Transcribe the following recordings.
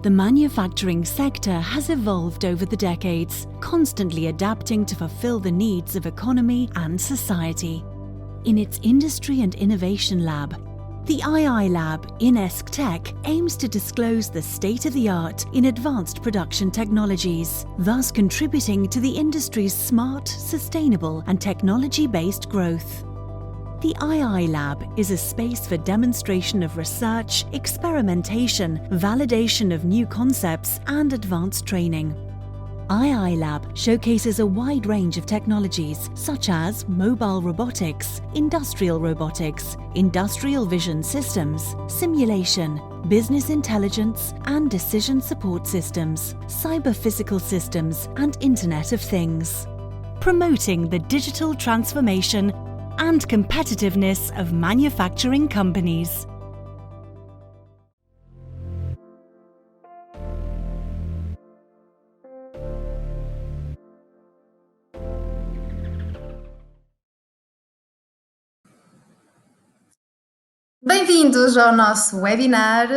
The manufacturing sector has evolved over the decades, constantly adapting to fulfill the needs of economy and society. In its Industry and Innovation Lab, the II Lab in ESCTech aims to disclose the state-of-the-art in advanced production technologies, thus contributing to the industry's smart, sustainable and technology-based growth. The II Lab is a space for demonstration of research, experimentation, validation of new concepts and advanced training. II Lab showcases a wide range of technologies such as mobile robotics, industrial vision systems, simulation, business intelligence and decision support systems, cyber-physical systems and Internet of Things, promoting the digital transformation and competitiveness of manufacturing companies. Bem-vindos ao nosso webinar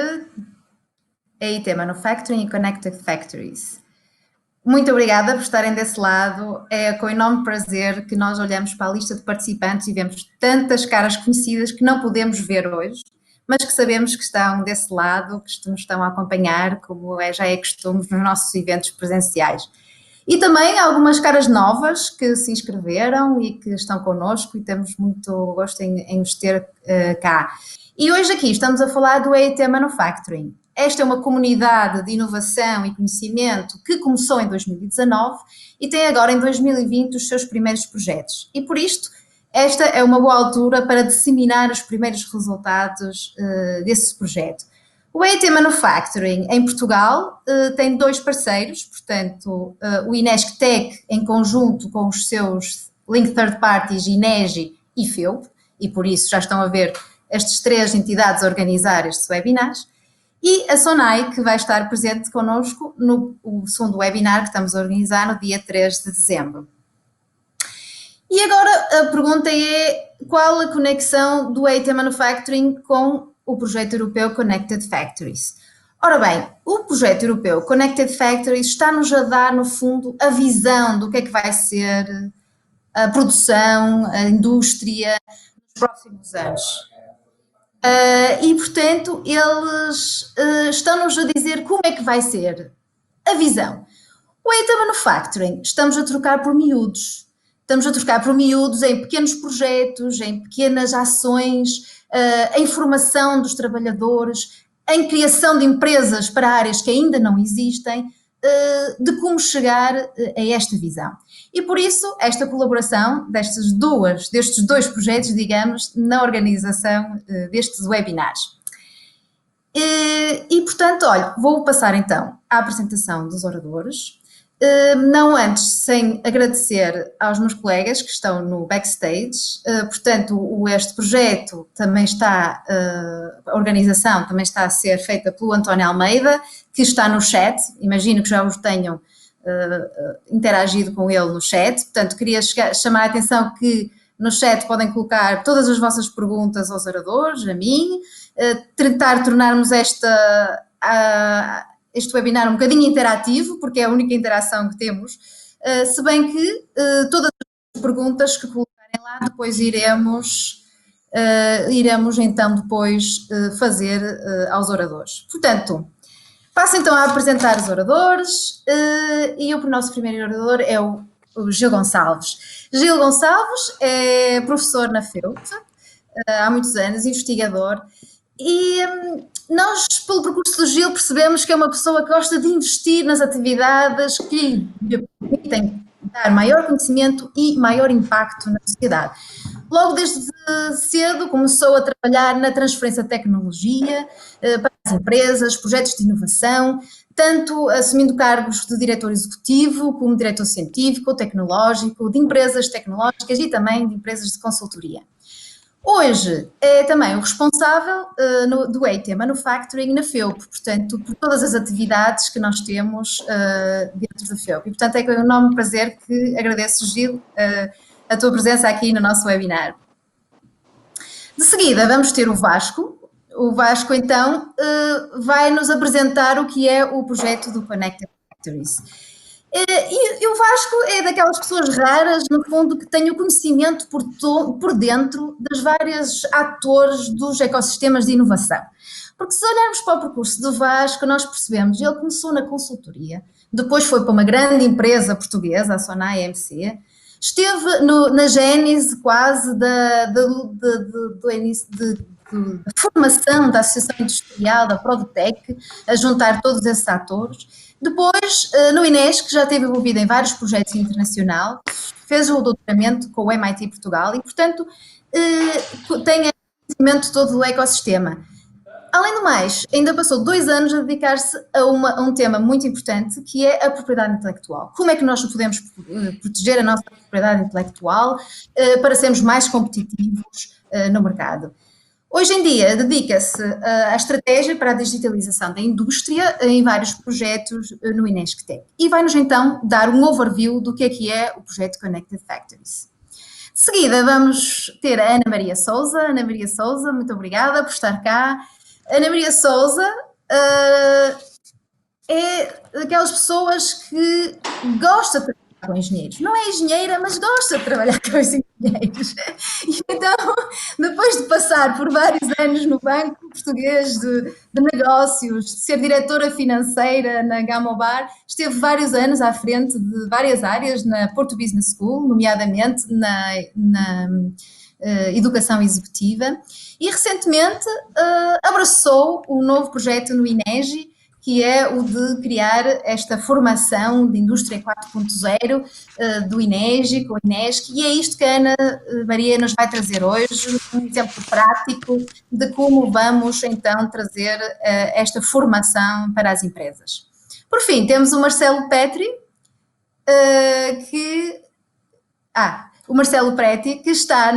EIT Manufacturing e Connected Factories. Muito obrigada por estarem desse lado. É com enorme prazer que nós olhamos para a lista de participantes e vemos tantas caras conhecidas que não podemos ver hoje, mas que sabemos que estão desse lado, que nos estão a acompanhar, como já é costume nos nossos eventos presenciais. E também algumas caras novas que se inscreveram e que estão connosco e temos muito gosto em os ter cá. E hoje aqui estamos a falar do EIT Manufacturing. Esta é uma comunidade de inovação e conhecimento que começou em 2019 e tem agora em 2020 os seus primeiros projetos. E por isto, esta é uma boa altura para disseminar os primeiros resultados desse projeto. O EIT Manufacturing em Portugal tem dois parceiros, portanto, o INESCTech em conjunto com os seus Link Third Parties, INEGI e FEUP, e por isso já estão a ver estas três entidades a organizar estes webinars, e a SONAI, que vai estar presente connosco no segundo webinar que estamos a organizar no dia 3 de dezembro. E agora a pergunta é, qual a conexão do EIT Manufacturing com o projeto europeu Connected Factories? Ora bem, o projeto europeu Connected Factories está-nos a dar, no fundo, a visão do que é que vai ser a produção, a indústria nos próximos anos. E, portanto, eles estão-nos a dizer como é que vai ser a visão. O EIT Manufacturing, estamos a trocar por miúdos. Estamos a trocar por miúdos em pequenos projetos, em pequenas ações, em formação dos trabalhadores, em criação de empresas para áreas que ainda não existem, de como chegar a esta visão. E por isso, esta colaboração destes dois projetos, digamos, na organização destes webinars. E, portanto, olha, vou passar então à apresentação dos oradores, não antes sem agradecer aos meus colegas que estão no backstage. Portanto, este projeto também está, a organização também está a ser feita pelo António Almeida, que está no chat, imagino que já os tenham interagido com ele no chat. Portanto, queria chamar a atenção que no chat podem colocar todas as vossas perguntas aos oradores, a mim, tentar tornarmos este webinar um bocadinho interativo, porque é a única interação que temos, se bem que todas as perguntas que colocarem lá depois iremos então depois fazer aos oradores. Portanto, passo então a apresentar os oradores e o nosso primeiro orador é o Gil Gonçalves. Gil Gonçalves é professor na FEUP há muitos anos, investigador, e nós, pelo percurso do Gil, percebemos que é uma pessoa que gosta de investir nas atividades que lhe permitem dar maior conhecimento e maior impacto na sociedade. Logo desde cedo começou a trabalhar na transferência de tecnologia para as empresas, projetos de inovação, tanto assumindo cargos de diretor executivo, como diretor científico, tecnológico, de empresas tecnológicas e também de empresas de consultoria. Hoje é também o responsável do EIT Manufacturing na FEUP, portanto, por todas as atividades que nós temos dentro da FEUP. E, portanto, é com um enorme prazer que agradeço, Gil, a tua presença aqui no nosso webinar. De seguida, vamos ter o Vasco. o Vasco, então, vai nos apresentar o que é o projeto do Connected Factories. E o Vasco é daquelas pessoas raras, no fundo, que têm o conhecimento por dentro das várias atores dos ecossistemas de inovação. Porque se olharmos para o percurso do Vasco, nós percebemos, ele começou na consultoria, depois foi para uma grande empresa portuguesa, a Sonai EMC, esteve na gênese quase da formação da Associação Industrial, da Produtec, a juntar todos esses atores. Depois, no INESC, já esteve envolvido em vários projetos internacionais, fez o doutoramento com o MIT Portugal e, portanto, tem conhecimento todo do ecossistema. Além do mais, ainda passou 2 anos a dedicar-se a um tema muito importante, que é a propriedade intelectual. Como é que nós podemos proteger a nossa propriedade intelectual para sermos mais competitivos no mercado? Hoje em dia, dedica-se à estratégia para a digitalização da indústria em vários projetos no INESC-TEC. E vai-nos então dar um overview do que é o projeto Connected Factories. De seguida, vamos ter a Ana Maria Sousa. Ana Maria Sousa, muito obrigada por estar cá. Ana Maria Sousa é daquelas pessoas que gosta de trabalhar com engenheiros. Não é engenheira, mas gosta de trabalhar com os engenheiros. E então, depois de passar por vários anos no Banco Português de Negócios, de ser diretora financeira na Gamobar, esteve vários anos à frente de várias áreas na Porto Business School, nomeadamente na educação executiva, e recentemente abraçou um novo projeto no INEGI, que é o de criar esta formação de Indústria 4.0 do INEGI, com o INESC, e é isto que a Ana Maria nos vai trazer hoje, um exemplo prático de como vamos então trazer esta formação para as empresas. Por fim, temos o Marcelo Petri, o Marcelo Petri, que está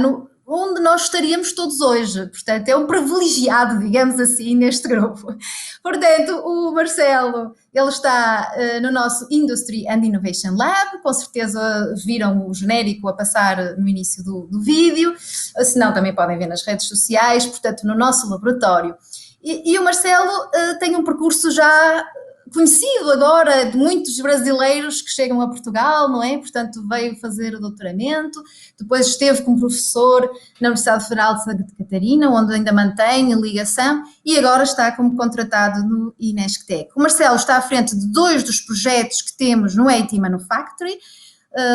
onde nós estaríamos todos hoje. Portanto, é um privilegiado, digamos assim, neste grupo. Portanto, o Marcelo, ele está no nosso Industry and Innovation Lab, com certeza viram o genérico a passar no início do vídeo, se não também podem ver nas redes sociais, portanto, no nosso laboratório. E o Marcelo tem um percurso já conhecido agora de muitos brasileiros que chegam a Portugal, não é? Portanto, veio fazer o doutoramento, depois esteve como professor na Universidade Federal de Santa Catarina, onde ainda mantém ligação, e agora está como contratado no INESC-TEC. O Marcelo está à frente de 2 dos projetos que temos no AT Manufactory,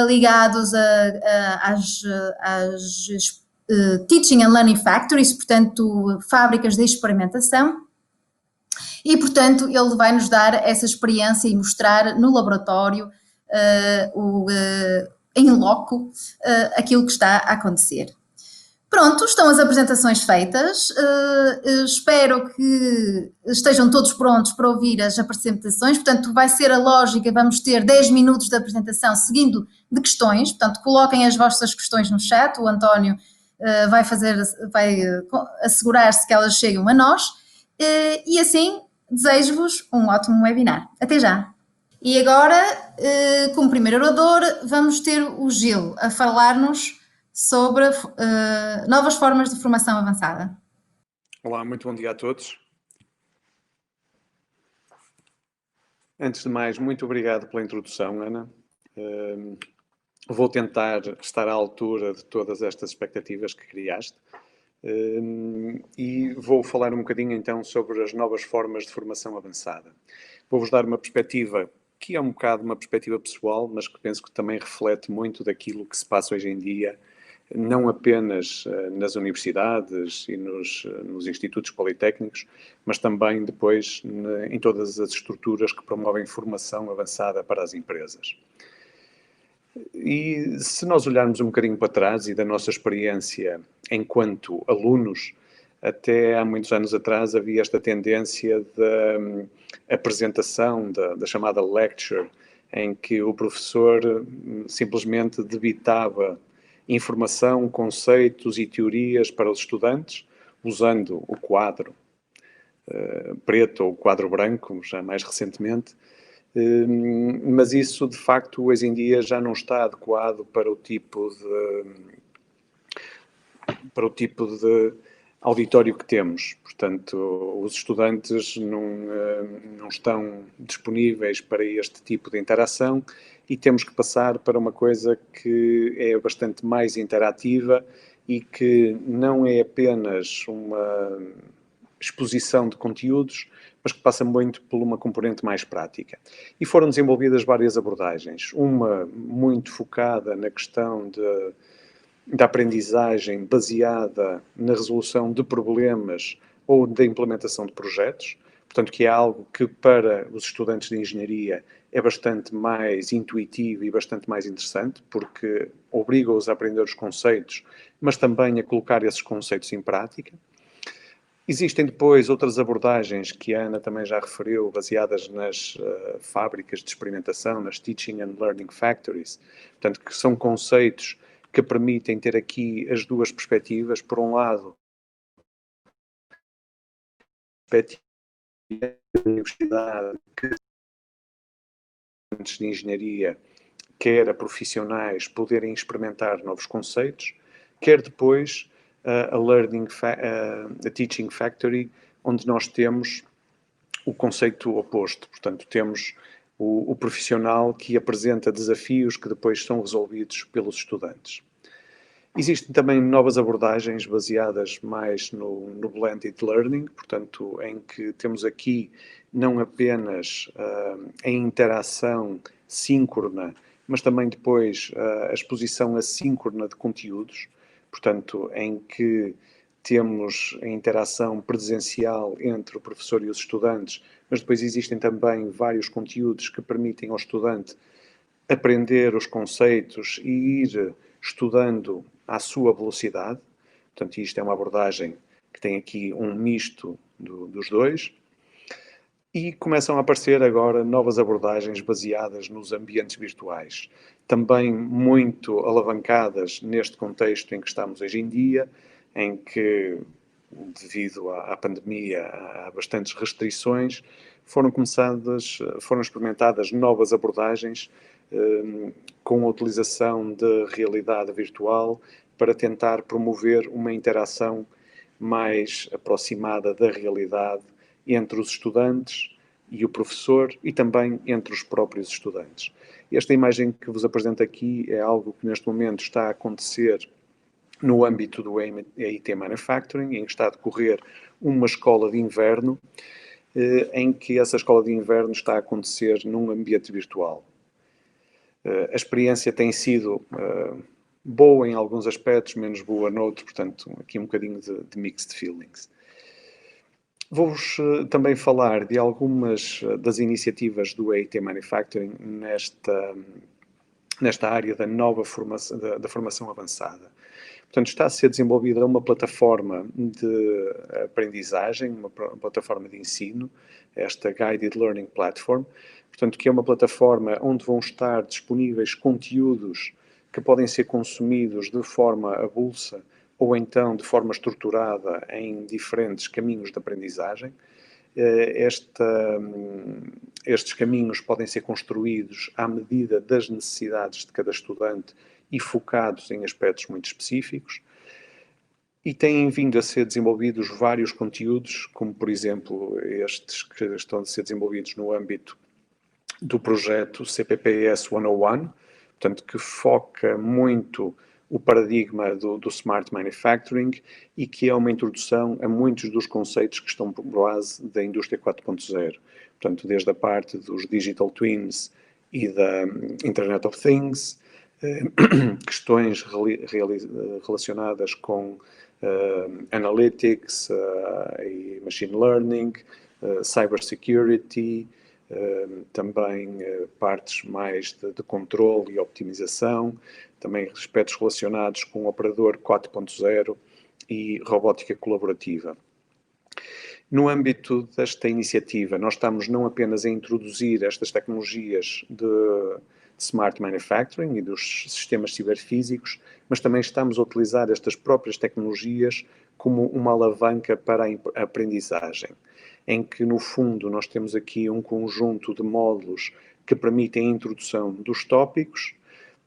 ligados às Teaching and Learning Factories, portanto, fábricas de experimentação. E, portanto, ele vai nos dar essa experiência e mostrar no laboratório, em loco, aquilo que está a acontecer. Pronto, estão as apresentações feitas. Espero que estejam todos prontos para ouvir as apresentações. Portanto, vai ser a lógica, vamos ter 10 minutos de apresentação seguindo de questões. Portanto, coloquem as vossas questões no chat. O António vai assegurar-se que elas chegam a nós. E assim, desejo-vos um ótimo webinar. Até já! E agora, como primeiro orador, vamos ter o Gil a falar-nos sobre novas formas de formação avançada. Olá, muito bom dia a todos. Antes de mais, muito obrigado pela introdução, Ana. Vou tentar estar à altura de todas estas expectativas que criaste. E vou falar um bocadinho então sobre as novas formas de formação avançada. Vou-vos dar uma perspectiva que é um bocado uma perspectiva pessoal, mas que penso que também reflete muito daquilo que se passa hoje em dia, não apenas nas universidades e nos institutos politécnicos, mas também depois em todas as estruturas que promovem formação avançada para as empresas. E se nós olharmos um bocadinho para trás e da nossa experiência enquanto alunos, até há muitos anos atrás havia esta tendência da apresentação, da chamada lecture, em que o professor simplesmente debitava informação, conceitos e teorias para os estudantes, usando o quadro preto ou o quadro branco, já mais recentemente. Mas isso, de facto, hoje em dia já não está adequado para o tipo de auditório que temos. Portanto, os estudantes não estão disponíveis para este tipo de interação e temos que passar para uma coisa que é bastante mais interativa e que não é apenas uma exposição de conteúdos, mas que passa muito por uma componente mais prática. E foram desenvolvidas várias abordagens. Uma muito focada na questão da aprendizagem baseada na resolução de problemas ou da implementação de projetos, portanto, que é algo que para os estudantes de engenharia é bastante mais intuitivo e bastante mais interessante, porque obriga-os a aprender os conceitos, mas também a colocar esses conceitos em prática. Existem depois outras abordagens que a Ana também já referiu, baseadas nas fábricas de experimentação, nas Teaching and Learning Factories, portanto, que são conceitos que permitem ter aqui as duas perspectivas. Por um lado, perspectiva da universidade, que estudantes de engenharia, quer a profissionais, poderem experimentar novos conceitos, quer depois a Teaching Factory, onde nós temos o conceito oposto. Portanto, temos o profissional que apresenta desafios que depois são resolvidos pelos estudantes. Existem também novas abordagens baseadas mais no blended learning, portanto, em que temos aqui não apenas a interação síncrona, mas também depois a exposição assíncrona de conteúdos, portanto, em que temos a interação presencial entre o professor e os estudantes, mas depois existem também vários conteúdos que permitem ao estudante aprender os conceitos e ir estudando à sua velocidade. Portanto, isto é uma abordagem que tem aqui um misto dos dois. E começam a aparecer agora novas abordagens baseadas nos ambientes virtuais, também muito alavancadas neste contexto em que estamos hoje em dia, em que, devido à pandemia, há bastantes restrições, foram experimentadas novas abordagens com a utilização de realidade virtual para tentar promover uma interação mais aproximada da realidade entre os estudantes e o professor e também entre os próprios estudantes. Esta imagem que vos apresento aqui é algo que neste momento está a acontecer no âmbito do AIT Manufacturing, em que está a decorrer uma escola de inverno, em que essa escola de inverno está a acontecer num ambiente virtual. A experiência tem sido boa em alguns aspectos, menos boa noutros, portanto, aqui um bocadinho de mixed feelings. Vou-vos também falar de algumas das iniciativas do AIT Manufacturing nesta área da nova formação, da formação avançada. Portanto, está a ser desenvolvida uma plataforma de aprendizagem, uma plataforma de ensino, esta Guided Learning Platform, portanto, que é uma plataforma onde vão estar disponíveis conteúdos que podem ser consumidos de forma avulsa ou então de forma estruturada em diferentes caminhos de aprendizagem. Estes caminhos podem ser construídos à medida das necessidades de cada estudante e focados em aspectos muito específicos. E têm vindo a ser desenvolvidos vários conteúdos, como por exemplo estes que estão a ser desenvolvidos no âmbito do projeto CPPS 101, portanto, que foca muito o paradigma do Smart Manufacturing e que é uma introdução a muitos dos conceitos que estão por base da indústria 4.0. Portanto, desde a parte dos Digital Twins e da Internet of Things, questões relacionadas com Analytics e Machine Learning, Cybersecurity, também partes mais de controle e optimização, também aspectos relacionados com o operador 4.0 e robótica colaborativa. No âmbito desta iniciativa, nós estamos não apenas a introduzir estas tecnologias de Smart Manufacturing e dos sistemas ciberfísicos, mas também estamos a utilizar estas próprias tecnologias como uma alavanca para a aprendizagem, em que, no fundo, nós temos aqui um conjunto de módulos que permitem a introdução dos tópicos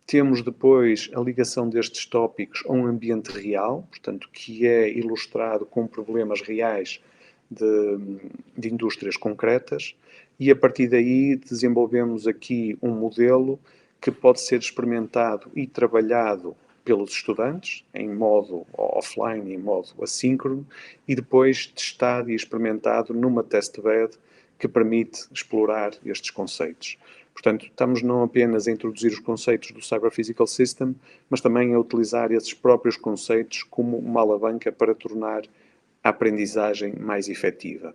Temos depois a ligação destes tópicos a um ambiente real, portanto, que é ilustrado com problemas reais de indústrias concretas, e a partir daí desenvolvemos aqui um modelo que pode ser experimentado e trabalhado pelos estudantes, em modo offline, em modo assíncrono, e depois testado e experimentado numa testbed que permite explorar estes conceitos. Portanto, estamos não apenas a introduzir os conceitos do Cyber Physical System, mas também a utilizar esses próprios conceitos como uma alavanca para tornar a aprendizagem mais efetiva.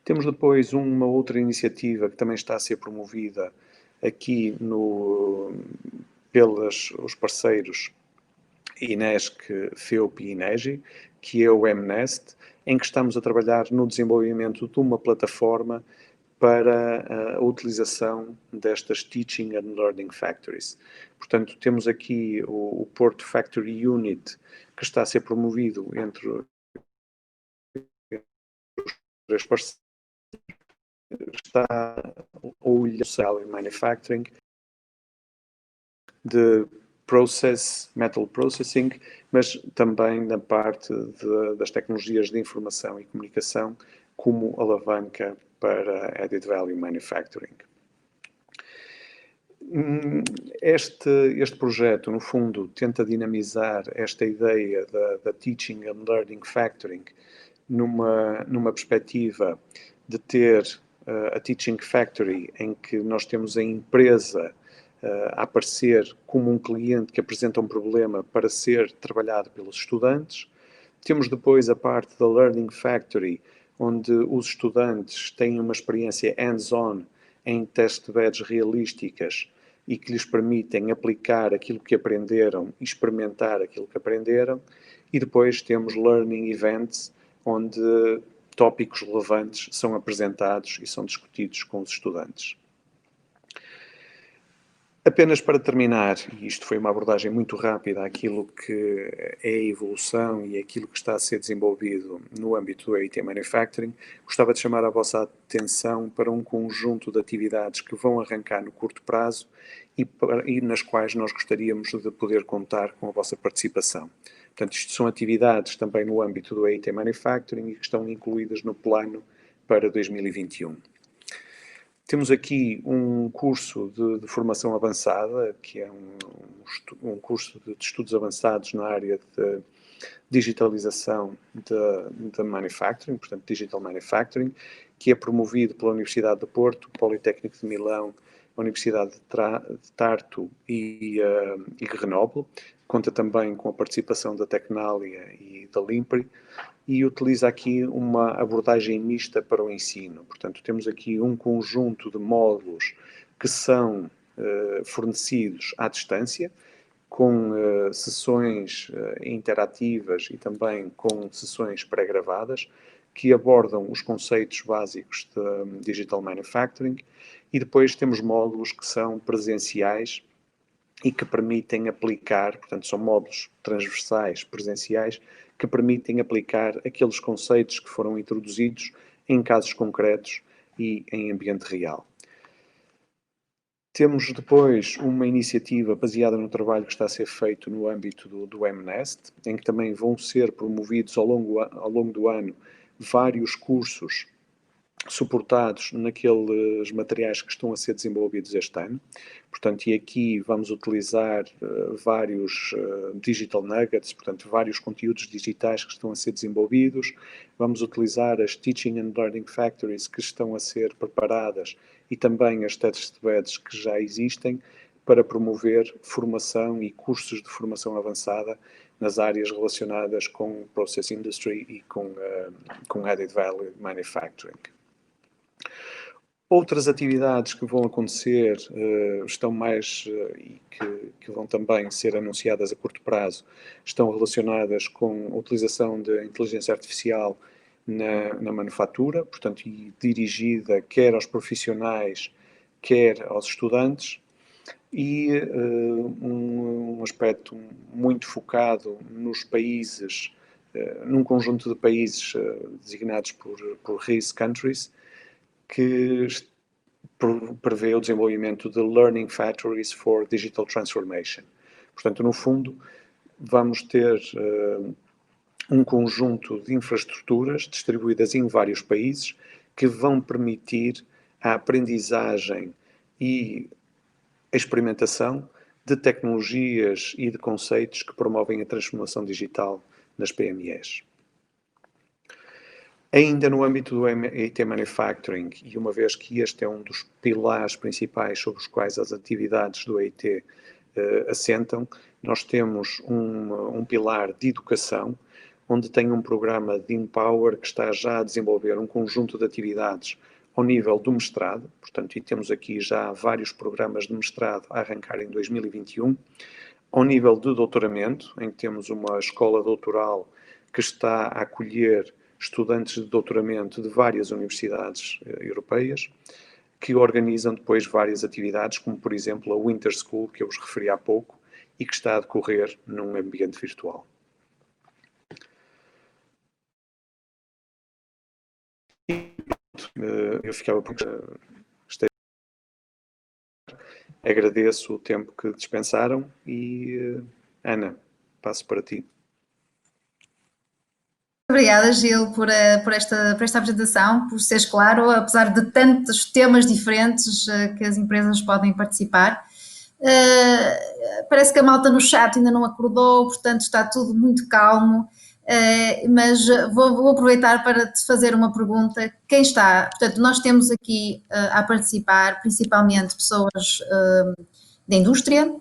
Temos depois uma outra iniciativa que também está a ser promovida aqui pelos os parceiros INESC, FEUP e INEGI, que é o MNEST, em que estamos a trabalhar no desenvolvimento de uma plataforma para a utilização destas Teaching and Learning Factories. Portanto, temos aqui o Porto Factory Unit, que está a ser promovido entre os três parceiros, está o Cell in Manufacturing, de Metal Processing, mas também na parte das tecnologias de informação e comunicação como alavanca para Added Value Manufacturing. Este projeto, no fundo, tenta dinamizar esta ideia da Teaching and Learning Factoring numa perspectiva de ter a Teaching Factory, em que nós temos a empresa a aparecer como um cliente que apresenta um problema para ser trabalhado pelos estudantes. Temos depois a parte da Learning Factory, onde os estudantes têm uma experiência hands-on em testbeds realísticas e que lhes permitem aplicar aquilo que aprenderam e experimentar aquilo que aprenderam. E depois temos Learning Events, onde tópicos relevantes são apresentados e são discutidos com os estudantes. Apenas para terminar, e isto foi uma abordagem muito rápida àquilo que é a evolução e aquilo que está a ser desenvolvido no âmbito do AIT Manufacturing, gostava de chamar a vossa atenção para um conjunto de atividades que vão arrancar no curto prazo e nas quais nós gostaríamos de poder contar com a vossa participação. Portanto, isto são atividades também no âmbito do AIT Manufacturing e que estão incluídas no plano para 2021. Temos aqui um curso de formação avançada, que é um curso de estudos avançados na área de digitalização de manufacturing, portanto Digital Manufacturing, que é promovido pela Universidade de Porto, Politécnico de Milão, a Universidade de Tartu e Grenoble. Conta também com a participação da Tecnália e da Limpri e utiliza aqui uma abordagem mista para o ensino. Portanto, temos aqui um conjunto de módulos que são fornecidos à distância, com sessões interativas e também com sessões pré-gravadas, que abordam os conceitos básicos de Digital Manufacturing, e depois temos módulos que são presenciais e que permitem aplicar, portanto são módulos transversais, presenciais, que permitem aplicar aqueles conceitos que foram introduzidos em casos concretos e em ambiente real. Temos depois uma iniciativa baseada no trabalho que está a ser feito no âmbito do MNEST, em que também vão ser promovidos ao longo do ano vários cursos suportados naqueles materiais que estão a ser desenvolvidos este ano. Portanto, e aqui vamos utilizar vários digital nuggets, portanto, vários conteúdos digitais que estão a ser desenvolvidos. Vamos utilizar as Teaching and Learning Factories que estão a ser preparadas e também as testbeds que já existem para promover formação e cursos de formação avançada nas áreas relacionadas com Process Industry e com Added Value Manufacturing. Outras atividades que vão acontecer estão mais e que vão também ser anunciadas a curto prazo, estão relacionadas com a utilização de inteligência artificial na manufatura, portanto, e dirigida quer aos profissionais, quer aos estudantes, e um aspecto muito focado nos países, num conjunto de países designados por RIS Countries, que prevê o desenvolvimento de Learning Factories for Digital Transformation. Portanto, no fundo, vamos ter um conjunto de infraestruturas distribuídas em vários países que vão permitir a aprendizagem e a experimentação de tecnologias e de conceitos que promovem a transformação digital nas PMEs. Ainda no âmbito do IT Manufacturing, e uma vez que este é um dos pilares principais sobre os quais as atividades do IT assentam, nós temos um pilar de educação, onde tem um programa de Empower que está já a desenvolver um conjunto de atividades ao nível do mestrado, portanto, e temos aqui já vários programas de mestrado a arrancar em 2021, ao nível de doutoramento, em que temos uma escola doutoral que está a acolher estudantes de doutoramento de várias universidades europeias, que organizam depois várias atividades, como por exemplo a Winter School, que eu vos referi há pouco, e que está a decorrer num ambiente virtual. Eu ficava por agradeço o tempo que dispensaram e, Ana, passo para ti. Obrigada, Gil, por esta apresentação, por seres claro, apesar de tantos temas diferentes que as empresas podem participar. Parece que a malta no chat ainda não acordou, portanto está tudo muito calmo, mas vou aproveitar para te fazer uma pergunta. Quem está? Portanto, nós temos aqui a participar principalmente pessoas da indústria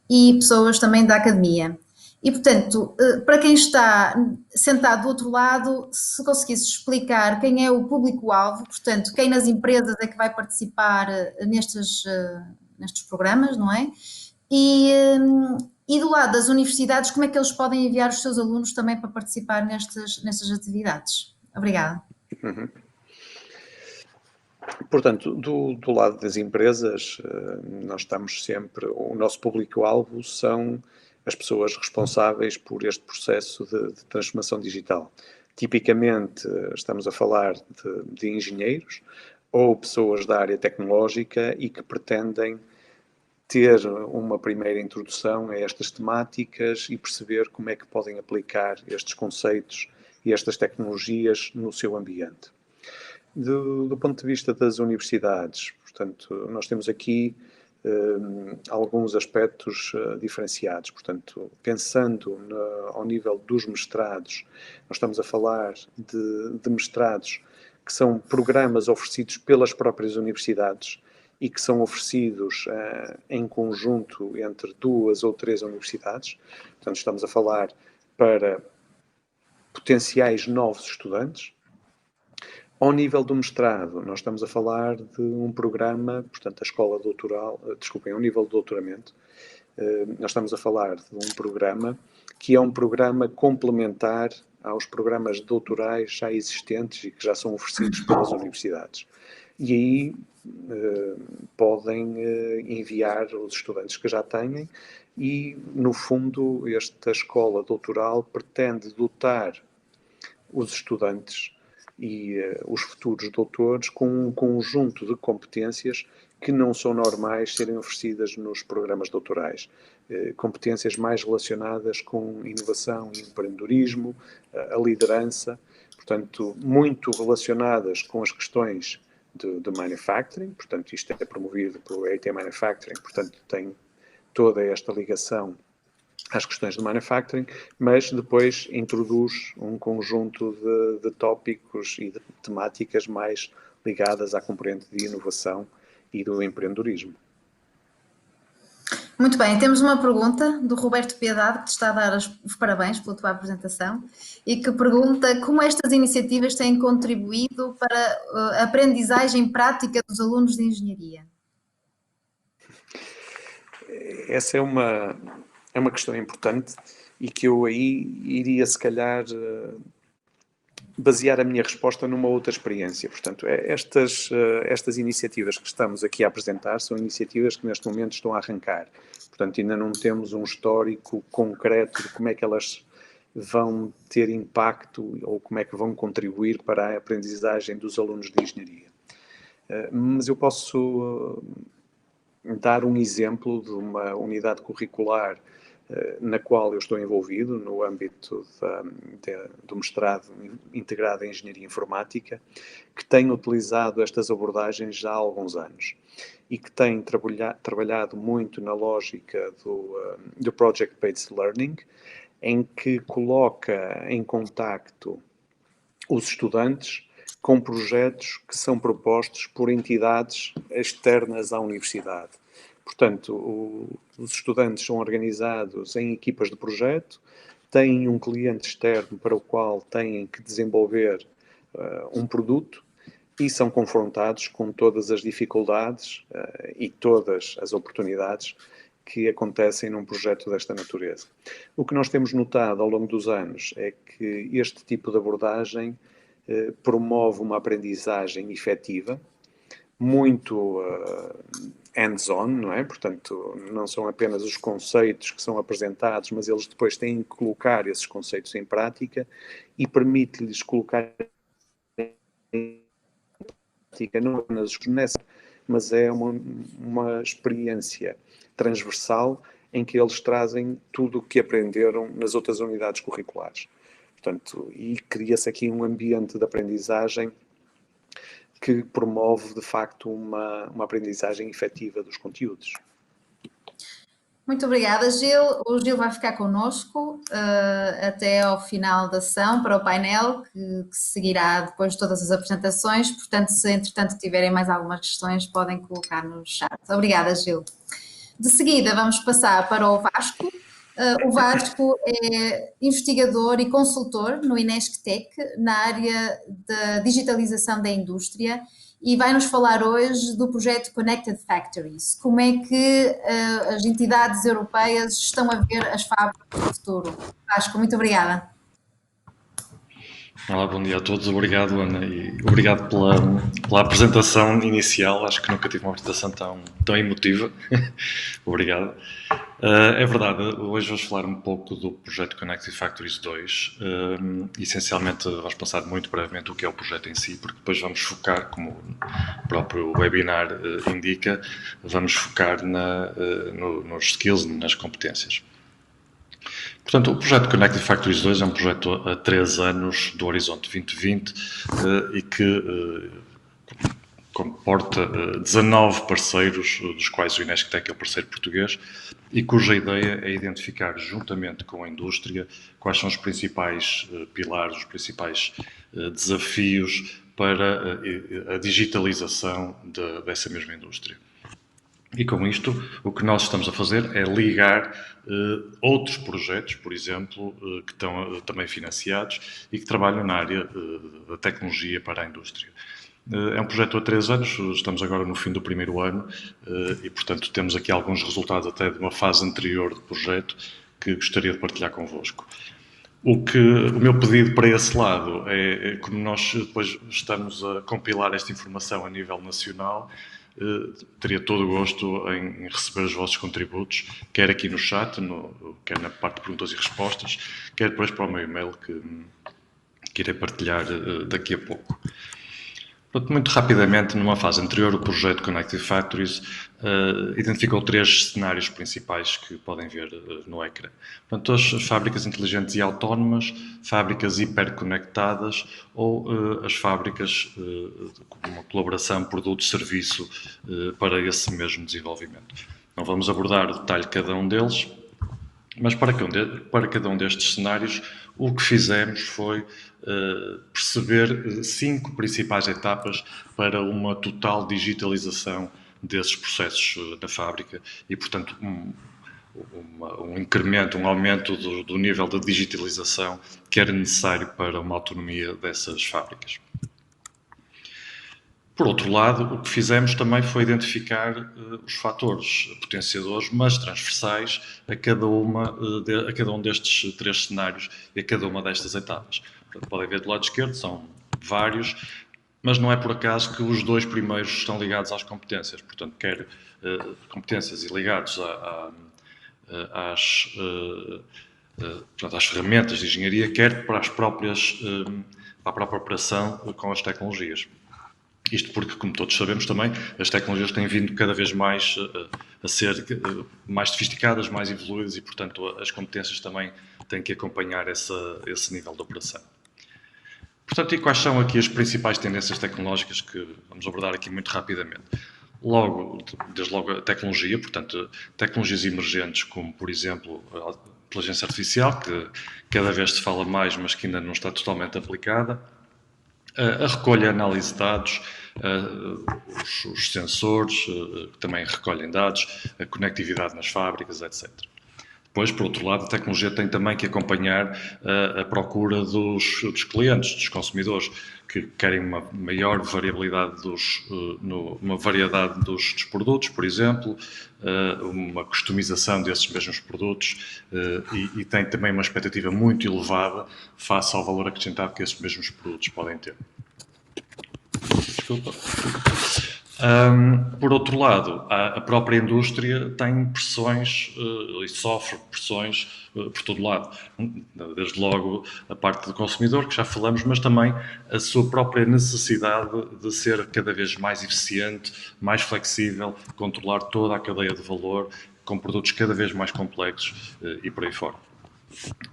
e pessoas também da academia. E, portanto, para quem está sentado do outro lado, se conseguisse explicar quem é o público-alvo, portanto, quem nas empresas é que vai participar nestes programas, não é? E do lado das universidades, como é que eles podem enviar os seus alunos também para participar nestas atividades? Obrigada. Uhum. Portanto, do lado das empresas, nós estamos sempre, o nosso público-alvo são as pessoas responsáveis por este processo de transformação digital. Tipicamente, estamos a falar de engenheiros ou pessoas da área tecnológica e que pretendem ter uma primeira introdução a estas temáticas e perceber como é que podem aplicar estes conceitos e estas tecnologias no seu ambiente. Do ponto de vista das universidades, portanto, nós temos aqui alguns aspectos diferenciados. Portanto, pensando ao nível dos mestrados, nós estamos a falar de mestrados que são programas oferecidos pelas próprias universidades e que são oferecidos em conjunto entre 2 ou 3 universidades. Portanto, estamos a falar para potenciais novos estudantes. Ao nível do mestrado, nós estamos a falar de um programa, portanto, a escola doutoral, ao nível do doutoramento, nós estamos a falar de um programa que é um programa complementar aos programas doutorais já existentes e que já são oferecidos pelas universidades. E aí podem enviar os estudantes que já têm e, no fundo, esta escola doutoral pretende dotar os estudantes e os futuros doutores com um conjunto de competências que não são normais serem oferecidas nos programas doutorais. Competências mais relacionadas com inovação e empreendedorismo, a liderança, portanto, muito relacionadas com as questões de manufacturing, portanto, isto é promovido pelo IT Manufacturing, portanto, tem toda esta ligação às questões de manufacturing, mas depois introduz um conjunto de tópicos e de temáticas mais ligadas à componente de inovação e do empreendedorismo. Muito bem, temos uma pergunta do Roberto Piedade, que te está a dar os parabéns pela tua apresentação, e que pergunta como estas iniciativas têm contribuído para a aprendizagem prática dos alunos de engenharia. Essa é uma questão importante e que eu aí iria, se calhar, basear a minha resposta numa outra experiência. Portanto, estas iniciativas que estamos aqui a apresentar são iniciativas que neste momento estão a arrancar. Portanto, ainda não temos um histórico concreto de como é que elas vão ter impacto ou como é que vão contribuir para a aprendizagem dos alunos de engenharia. Mas eu posso dar um exemplo de uma unidade curricular na qual eu estou envolvido, no âmbito do mestrado integrado em Engenharia Informática, que tem utilizado estas abordagens já há alguns anos e que tem trabalhado muito na lógica do Project-Based Learning, em que coloca em contacto os estudantes com projetos que são propostos por entidades externas à universidade. Portanto, os estudantes são organizados em equipas de projeto, têm um cliente externo para o qual têm que desenvolver um produto e são confrontados com todas as dificuldades e todas as oportunidades que acontecem num projeto desta natureza. O que nós temos notado ao longo dos anos é que este tipo de abordagem promove uma aprendizagem efetiva, muito hands-on, não é? Portanto, não são apenas os conceitos que são apresentados, mas eles depois têm que colocar esses conceitos em prática e permite-lhes colocar em prática não apenas nessa, mas é uma experiência transversal em que eles trazem tudo o que aprenderam nas outras unidades curriculares. Portanto, e cria-se aqui um ambiente de aprendizagem que promove, de facto, uma aprendizagem efetiva dos conteúdos. Muito obrigada, Gil. O Gil vai ficar connosco até ao final da sessão para o painel, que seguirá depois de todas as apresentações. Portanto, se entretanto tiverem mais algumas questões, podem colocar no chat. Obrigada, Gil. De seguida, vamos passar para o Vasco. O Vasco é investigador e consultor no InescTech, na área da digitalização da indústria, e vai-nos falar hoje do projeto Connected Factories. Como é que as entidades europeias estão a ver as fábricas do futuro? Vasco, muito obrigada. Olá, bom dia a todos. Obrigado, Ana, e obrigado pela apresentação inicial. Acho que nunca tive uma apresentação tão emotiva. Obrigado. É verdade, hoje vamos falar um pouco do projeto Connected Factories 2. Essencialmente, vamos passar muito brevemente o que é o projeto em si, porque depois vamos focar, como o próprio webinar indica, vamos focar nos skills, nas competências. Portanto, o projeto Connected Factories 2 é um projeto a 3 anos do Horizonte 2020 e que comporta 19 parceiros, dos quais o InescTech é o parceiro português, e cuja ideia é identificar, juntamente com a indústria, quais são os principais pilares, os principais desafios para a digitalização dessa mesma indústria. E com isto, o que nós estamos a fazer é ligar outros projetos, por exemplo, que estão também financiados e que trabalham na área da tecnologia para a indústria. É um projeto a 3 anos, estamos agora no fim do primeiro ano e, portanto, temos aqui alguns resultados até de uma fase anterior do projeto que gostaria de partilhar convosco. O meu pedido para esse lado é, como nós depois estamos a compilar esta informação a nível nacional, teria todo o gosto em receber os vossos contributos, quer aqui no chat, quer na parte de perguntas e respostas, quer depois para o meu e-mail que irei partilhar daqui a pouco. Muito rapidamente, numa fase anterior, o projeto Connected Factories identificou 3 cenários principais que podem ver no ecrã. Portanto, as fábricas inteligentes e autónomas, fábricas hiperconectadas ou as fábricas com uma colaboração produto-serviço para esse mesmo desenvolvimento. Não vamos abordar o detalhe de cada um deles, mas para cada um destes cenários, o que fizemos foi perceber 5 principais etapas para uma total digitalização desses processos na fábrica e, portanto, um incremento, um aumento do nível de digitalização que era necessário para uma autonomia dessas fábricas. Por outro lado, o que fizemos também foi identificar os fatores potenciadores, mas transversais a cada um destes 3 cenários e a cada uma destas etapas. Portanto, podem ver do lado esquerdo, são vários, mas não é por acaso que os 2 primeiros estão ligados às competências. Portanto, quer competências e ligados às ferramentas de engenharia, quer para a própria operação com as tecnologias. Isto porque, como todos sabemos também, as tecnologias têm vindo cada vez mais a ser mais sofisticadas, mais evoluídas e, portanto, as competências também têm que acompanhar esse nível de operação. Portanto, e quais são aqui as principais tendências tecnológicas que vamos abordar aqui muito rapidamente? Desde logo a tecnologia, portanto, tecnologias emergentes como, por exemplo, a inteligência artificial, que cada vez se fala mais, mas que ainda não está totalmente aplicada, a recolha e análise de dados, os sensores que também recolhem dados, a conectividade nas fábricas, etc. Depois, por outro lado, a tecnologia tem também que acompanhar a procura dos clientes, dos consumidores, que querem uma maior variabilidade uma variedade dos produtos, por exemplo, uma customização desses mesmos produtos e tem também uma expectativa muito elevada face ao valor acrescentado que esses mesmos produtos podem ter. Desculpa. Por outro lado, a própria indústria tem pressões e sofre pressões por todo lado. Desde logo a parte do consumidor, que já falamos, mas também a sua própria necessidade de ser cada vez mais eficiente, mais flexível, controlar toda a cadeia de valor, com produtos cada vez mais complexos e por aí fora.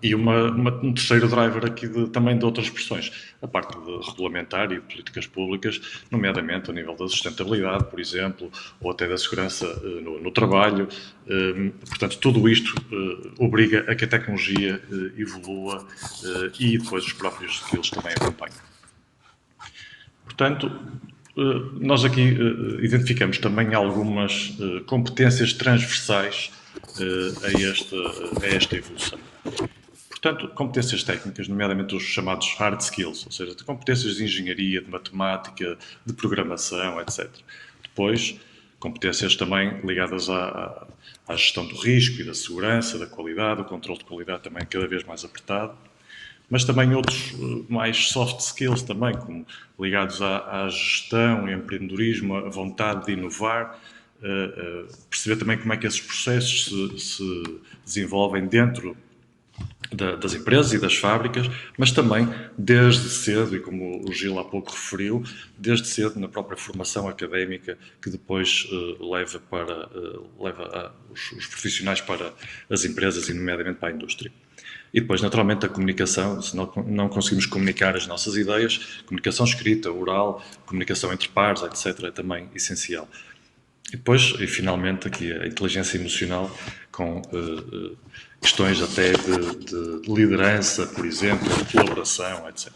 E um terceiro driver aqui também de outras pressões, a parte de regulamentar e de políticas públicas, nomeadamente a nível da sustentabilidade, por exemplo, ou até da segurança no trabalho. Portanto, tudo isto obriga a que a tecnologia evolua e depois os próprios skills também acompanhem. Portanto, nós aqui identificamos também algumas competências transversais a esta evolução. Portanto, competências técnicas, nomeadamente os chamados hard skills, ou seja, competências de engenharia, de matemática, de programação, etc. Depois, competências também ligadas à gestão do risco e da segurança, da qualidade, o controle de qualidade também cada vez mais apertado. Mas também outros mais soft skills também, como ligados à gestão, ao empreendedorismo, à vontade de inovar, perceber também como é que esses processos se desenvolvem dentro das empresas e das fábricas, mas também desde cedo, e como o Gil há pouco referiu, desde cedo na própria formação académica que depois leva os profissionais para as empresas e nomeadamente para a indústria. E depois, naturalmente, a comunicação, se não conseguimos comunicar as nossas ideias, comunicação escrita, oral, comunicação entre pares, etc., é também essencial. E depois, e finalmente, aqui a inteligência emocional, com questões até de liderança, por exemplo, de colaboração, etc.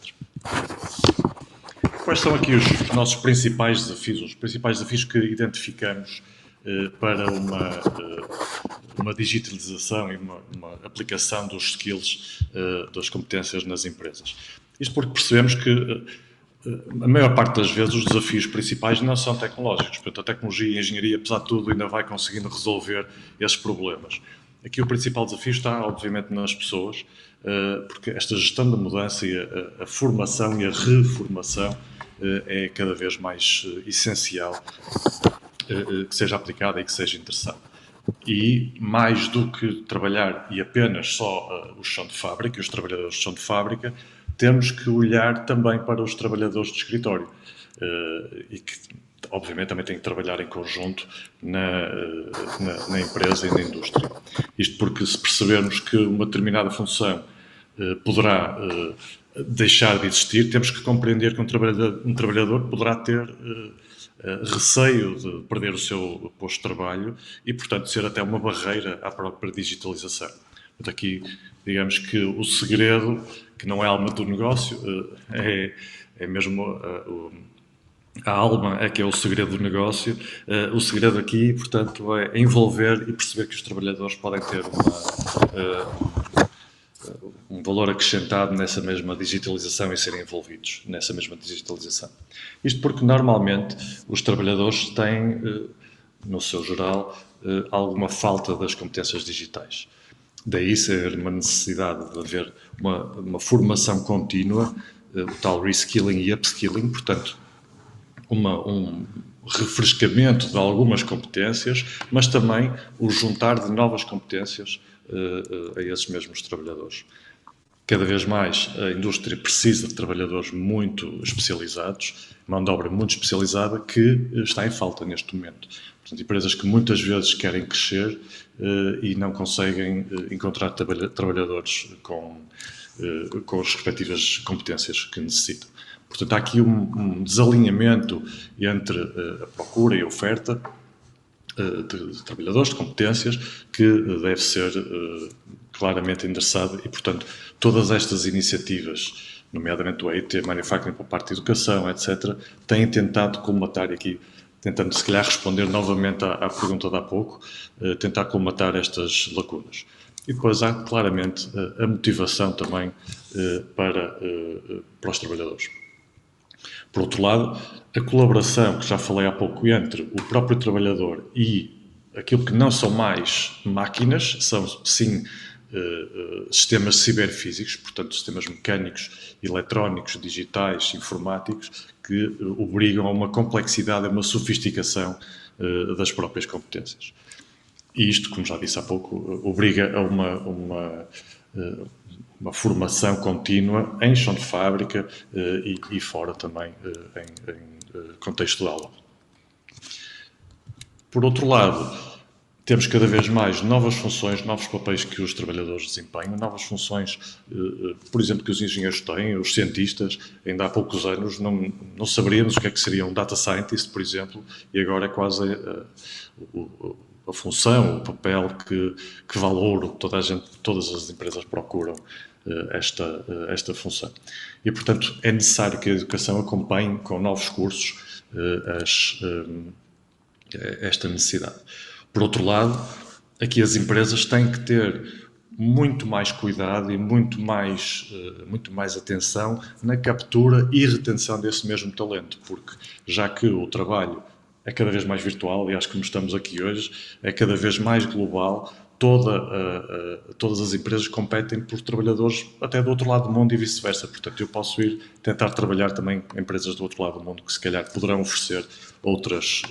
Quais são aqui os nossos principais desafios, que identificamos para uma digitalização e uma aplicação dos skills, das competências nas empresas? Isto porque percebemos que a maior parte das vezes os desafios principais não são tecnológicos. Portanto, a tecnologia e a engenharia, apesar de tudo, ainda vai conseguindo resolver esses problemas. Aqui o principal desafio está, obviamente, nas pessoas, porque esta gestão da mudança e a formação e a reformação é cada vez mais essencial que seja aplicada e que seja interessante. E mais do que trabalhar e apenas só o chão de fábrica, os trabalhadores de chão de fábrica, temos que olhar também para os trabalhadores de escritório e que, obviamente, também têm que trabalhar em conjunto na empresa e na indústria. Isto porque, se percebermos que uma determinada função poderá deixar de existir, temos que compreender que um trabalhador poderá ter receio de perder o seu posto de trabalho e, portanto, ser até uma barreira à própria digitalização. Portanto, aqui, digamos que o segredo, que não é a alma do negócio, é mesmo a alma é que é o segredo do negócio. O segredo aqui, portanto, é envolver e perceber que os trabalhadores podem ter um valor acrescentado nessa mesma digitalização e serem envolvidos nessa mesma digitalização. Isto porque, normalmente, os trabalhadores têm, no seu geral, alguma falta das competências digitais. Daí ser uma necessidade de haver uma formação contínua, o tal reskilling e upskilling, portanto, um refrescamento de algumas competências, mas também o juntar de novas competências a esses mesmos trabalhadores. Cada vez mais a indústria precisa de trabalhadores muito especializados, mão de obra muito especializada, que está em falta neste momento. Portanto, empresas que muitas vezes querem crescer e não conseguem encontrar trabalhadores com as respectivas competências que necessitam. Portanto, há aqui um desalinhamento entre a procura e a oferta de trabalhadores, de competências, que deve ser claramente endereçado e, portanto, todas estas iniciativas, nomeadamente o EIT, Manufacturing para a parte de educação, etc., têm tentado colmatar, e aqui tentando se calhar responder novamente à pergunta de há pouco, tentar colmatar estas lacunas. E depois há claramente a motivação também para os trabalhadores. Por outro lado, a colaboração, que já falei há pouco, entre o próprio trabalhador e aquilo que não são mais máquinas, são sim sistemas ciberfísicos, portanto sistemas mecânicos, eletrónicos, digitais, informáticos, que obrigam a uma complexidade, a uma sofisticação das próprias competências. E isto, como já disse há pouco, obriga a uma formação contínua em chão de fábrica e fora também em contexto de aula. Por outro lado, temos cada vez mais novas funções, novos papéis que os trabalhadores desempenham, novas funções, por exemplo, que os engenheiros têm, os cientistas. Ainda há poucos anos não saberíamos o que é que seria um data scientist, por exemplo, e agora é quase a função, o papel que vale ouro. Todas as empresas procuram esta função. E, portanto, é necessário que a educação acompanhe com novos cursos esta necessidade. Por outro lado, aqui as empresas têm que ter muito mais cuidado e muito mais atenção na captura e retenção desse mesmo talento, porque já que o trabalho é cada vez mais virtual, e acho que como estamos aqui hoje, é cada vez mais global, todas as empresas competem por trabalhadores até do outro lado do mundo e vice-versa. Portanto, eu posso ir tentar trabalhar também em empresas do outro lado do mundo que se calhar poderão oferecer outras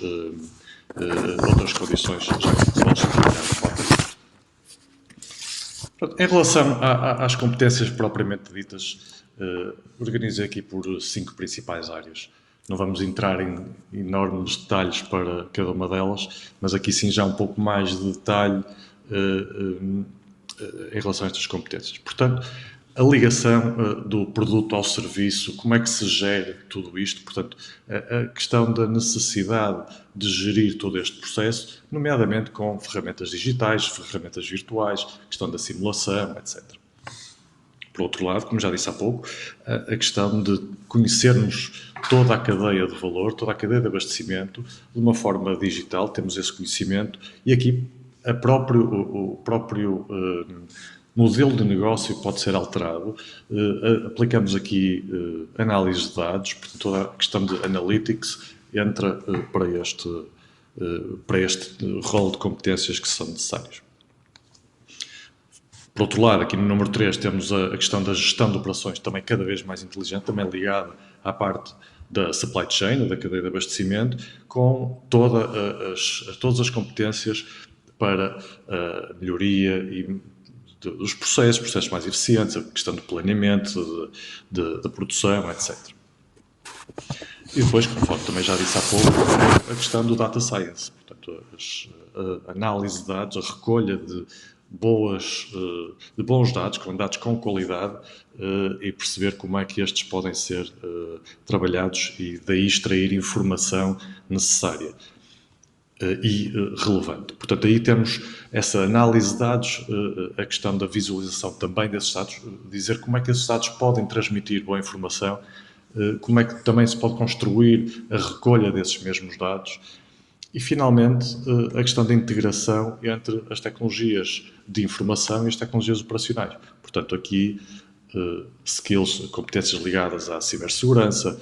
condições, já que podes trabalhar. Em relação às competências propriamente ditas, organizei aqui por 5 principais áreas. Não vamos entrar em enormes detalhes para cada uma delas, mas aqui sim já um pouco mais de detalhe em relação a estas competências. Portanto, a ligação do produto ao serviço, como é que se gera tudo isto? Portanto, a questão da necessidade de gerir todo este processo, nomeadamente com ferramentas digitais, ferramentas virtuais, questão da simulação, etc. Por outro lado, como já disse há pouco, a questão de conhecermos toda a cadeia de valor, toda a cadeia de abastecimento, de uma forma digital, temos esse conhecimento, e aqui o próprio modelo de negócio pode ser alterado. Aplicamos aqui análise de dados, portanto, toda a questão de analytics entra para este rol de competências que são necessárias. Por outro lado, aqui no número 3 temos a questão da gestão de operações, também cada vez mais inteligente, também ligada à parte da supply chain, da cadeia de abastecimento, com todas as competências para a melhoria dos processos mais eficientes, a questão do planeamento, da produção, etc. E depois, conforme também já disse há pouco, a questão do data science, portanto, a análise de dados, a recolha de bons dados, com dados com qualidade, e perceber como é que estes podem ser trabalhados e daí extrair informação necessária e relevante. Portanto, aí temos essa análise de dados, a questão da visualização também desses dados, dizer como é que esses dados podem transmitir boa informação, como é que também se pode construir a recolha desses mesmos dados. E, finalmente, a questão da integração entre as tecnologias de informação e as tecnologias operacionais. Portanto, aqui, skills, competências ligadas à cibersegurança,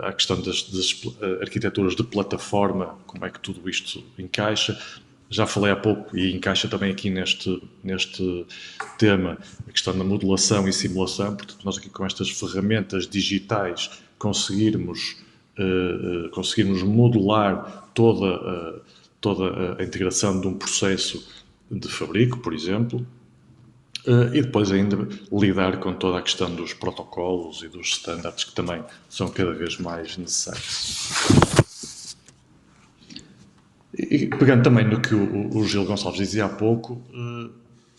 à questão das arquiteturas de plataforma, como é que tudo isto encaixa. Já falei há pouco, e encaixa também aqui neste tema, a questão da modelação e simulação. Portanto, nós aqui com estas ferramentas digitais conseguirmos modelar toda a integração de um processo de fabrico, por exemplo, E depois ainda lidar com toda a questão dos protocolos e dos standards que também são cada vez mais necessários. E pegando também no que o Gil Gonçalves dizia há pouco,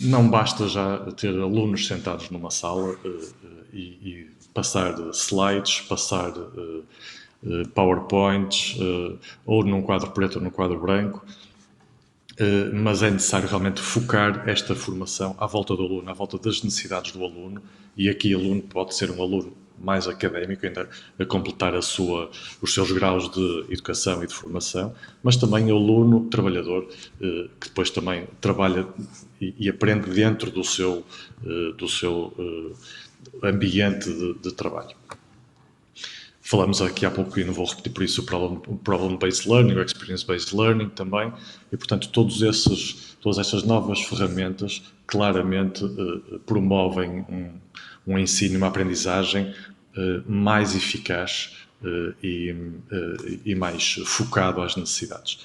não basta já ter alunos sentados numa sala e passar slides, passar PowerPoints, ou num quadro preto ou num quadro branco, mas é necessário realmente focar esta formação à volta do aluno, à volta das necessidades do aluno, e aqui o aluno pode ser um aluno mais académico, ainda a completar os seus graus de educação e de formação, mas também aluno trabalhador, que depois também trabalha e aprende dentro do seu ambiente de trabalho. Falamos aqui há pouco, e não vou repetir por isso, o Problem-Based Learning, o Experience-Based Learning também, e portanto todas essas novas ferramentas claramente promovem um ensino, uma aprendizagem mais eficaz e mais focado às necessidades.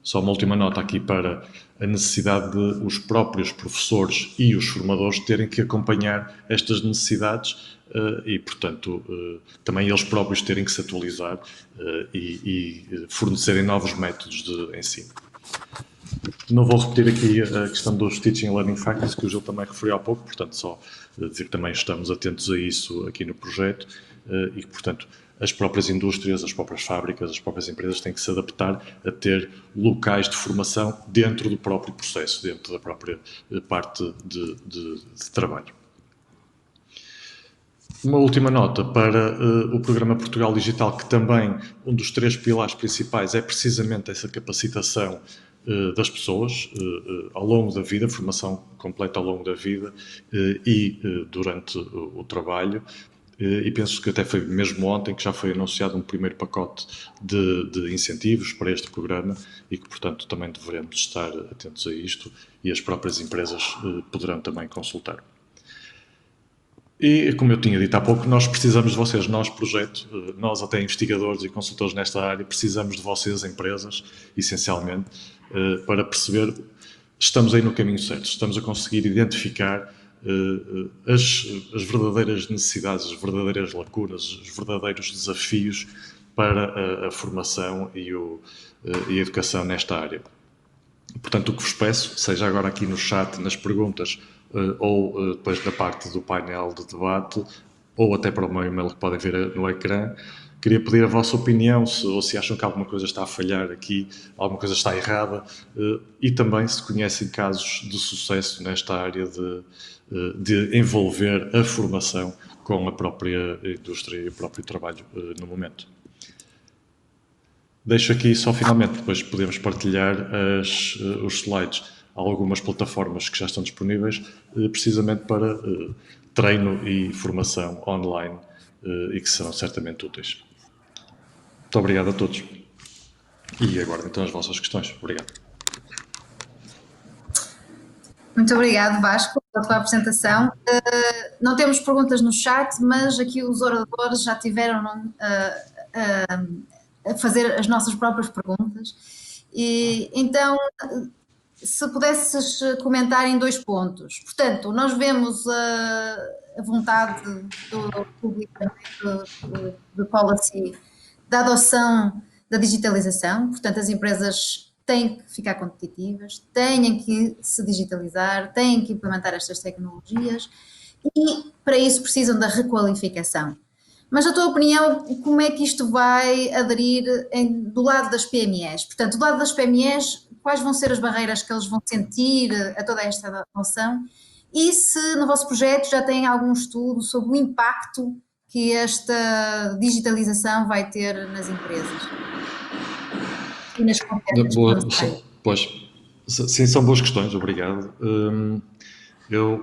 Só uma última nota aqui para a necessidade de os próprios professores e os formadores terem que acompanhar estas necessidades e, portanto, também eles próprios terem que se atualizar e fornecerem novos métodos de ensino. Não vou repetir aqui a questão dos Teaching and Learning Factors, que o Gil também referiu há pouco, portanto, só dizer que também estamos atentos a isso aqui no projeto e que, portanto, as próprias indústrias, as próprias fábricas, as próprias empresas têm que se adaptar a ter locais de formação dentro do próprio processo, dentro da própria parte de trabalho. Uma última nota para o programa Portugal Digital, que também um dos 3 pilares principais é precisamente essa capacitação das pessoas ao longo da vida, formação completa ao longo da vida e durante o trabalho. E penso que até foi mesmo ontem que já foi anunciado um primeiro pacote de incentivos para este programa e que, portanto, também devemos estar atentos a isto e as próprias empresas poderão também consultar. E, como eu tinha dito há pouco, nós precisamos de vocês, nós, projeto, nós até investigadores e consultores nesta área, precisamos de vocês, empresas, essencialmente, para perceber estamos aí no caminho certo, estamos a conseguir identificar as verdadeiras necessidades, as verdadeiras lacunas, os verdadeiros desafios para a formação e a educação nesta área. Portanto, o que vos peço, seja agora aqui no chat, nas perguntas, ou depois na parte do painel de debate, ou até para o meu e-mail que podem ver no ecrã, queria pedir a vossa opinião, ou se acham que alguma coisa está a falhar aqui, alguma coisa está errada, e também se conhecem casos de sucesso nesta área de envolver a formação com a própria indústria e o próprio trabalho no momento. Deixo aqui só finalmente, depois podemos partilhar os slides a algumas plataformas que já estão disponíveis, precisamente para treino e formação online e que serão certamente úteis. Muito obrigado a todos. E aguardo então as vossas questões. Obrigado. Muito obrigado, Vasco, pela tua apresentação. Não temos perguntas no chat, mas aqui os oradores já tiveram a fazer as nossas próprias perguntas. E então, se pudesses comentar em 2 pontos. Portanto, nós vemos a vontade do público de policy da adoção da digitalização, portanto as empresas têm que ficar competitivas, têm que se digitalizar, têm que implementar estas tecnologias e para isso precisam da requalificação. Mas na tua opinião, como é que isto vai aderir do lado das PMEs? Portanto, do lado das PMEs, quais vão ser as barreiras que eles vão sentir a toda esta adoção? E se no vosso projeto já tem algum estudo sobre o impacto que esta digitalização vai ter nas empresas? E nas competências? Pois, sim, são boas questões, obrigado.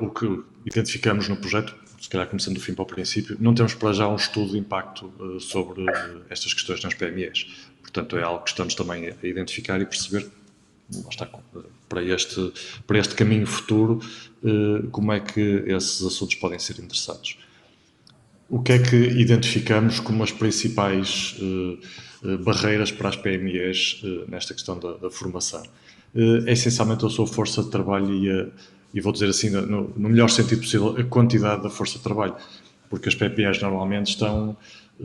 O que identificamos no projeto, se calhar começando do fim para o princípio, não temos para já um estudo de impacto sobre estas questões nas PMEs. Portanto, é algo que estamos também a identificar e perceber, está, para este caminho futuro, como é que esses assuntos podem ser endereçados. O que é que identificamos como as principais barreiras para as PMEs nesta questão da formação? É essencialmente a sua força de trabalho e vou dizer assim, no melhor sentido possível, a quantidade da força de trabalho, porque as PPEs normalmente estão,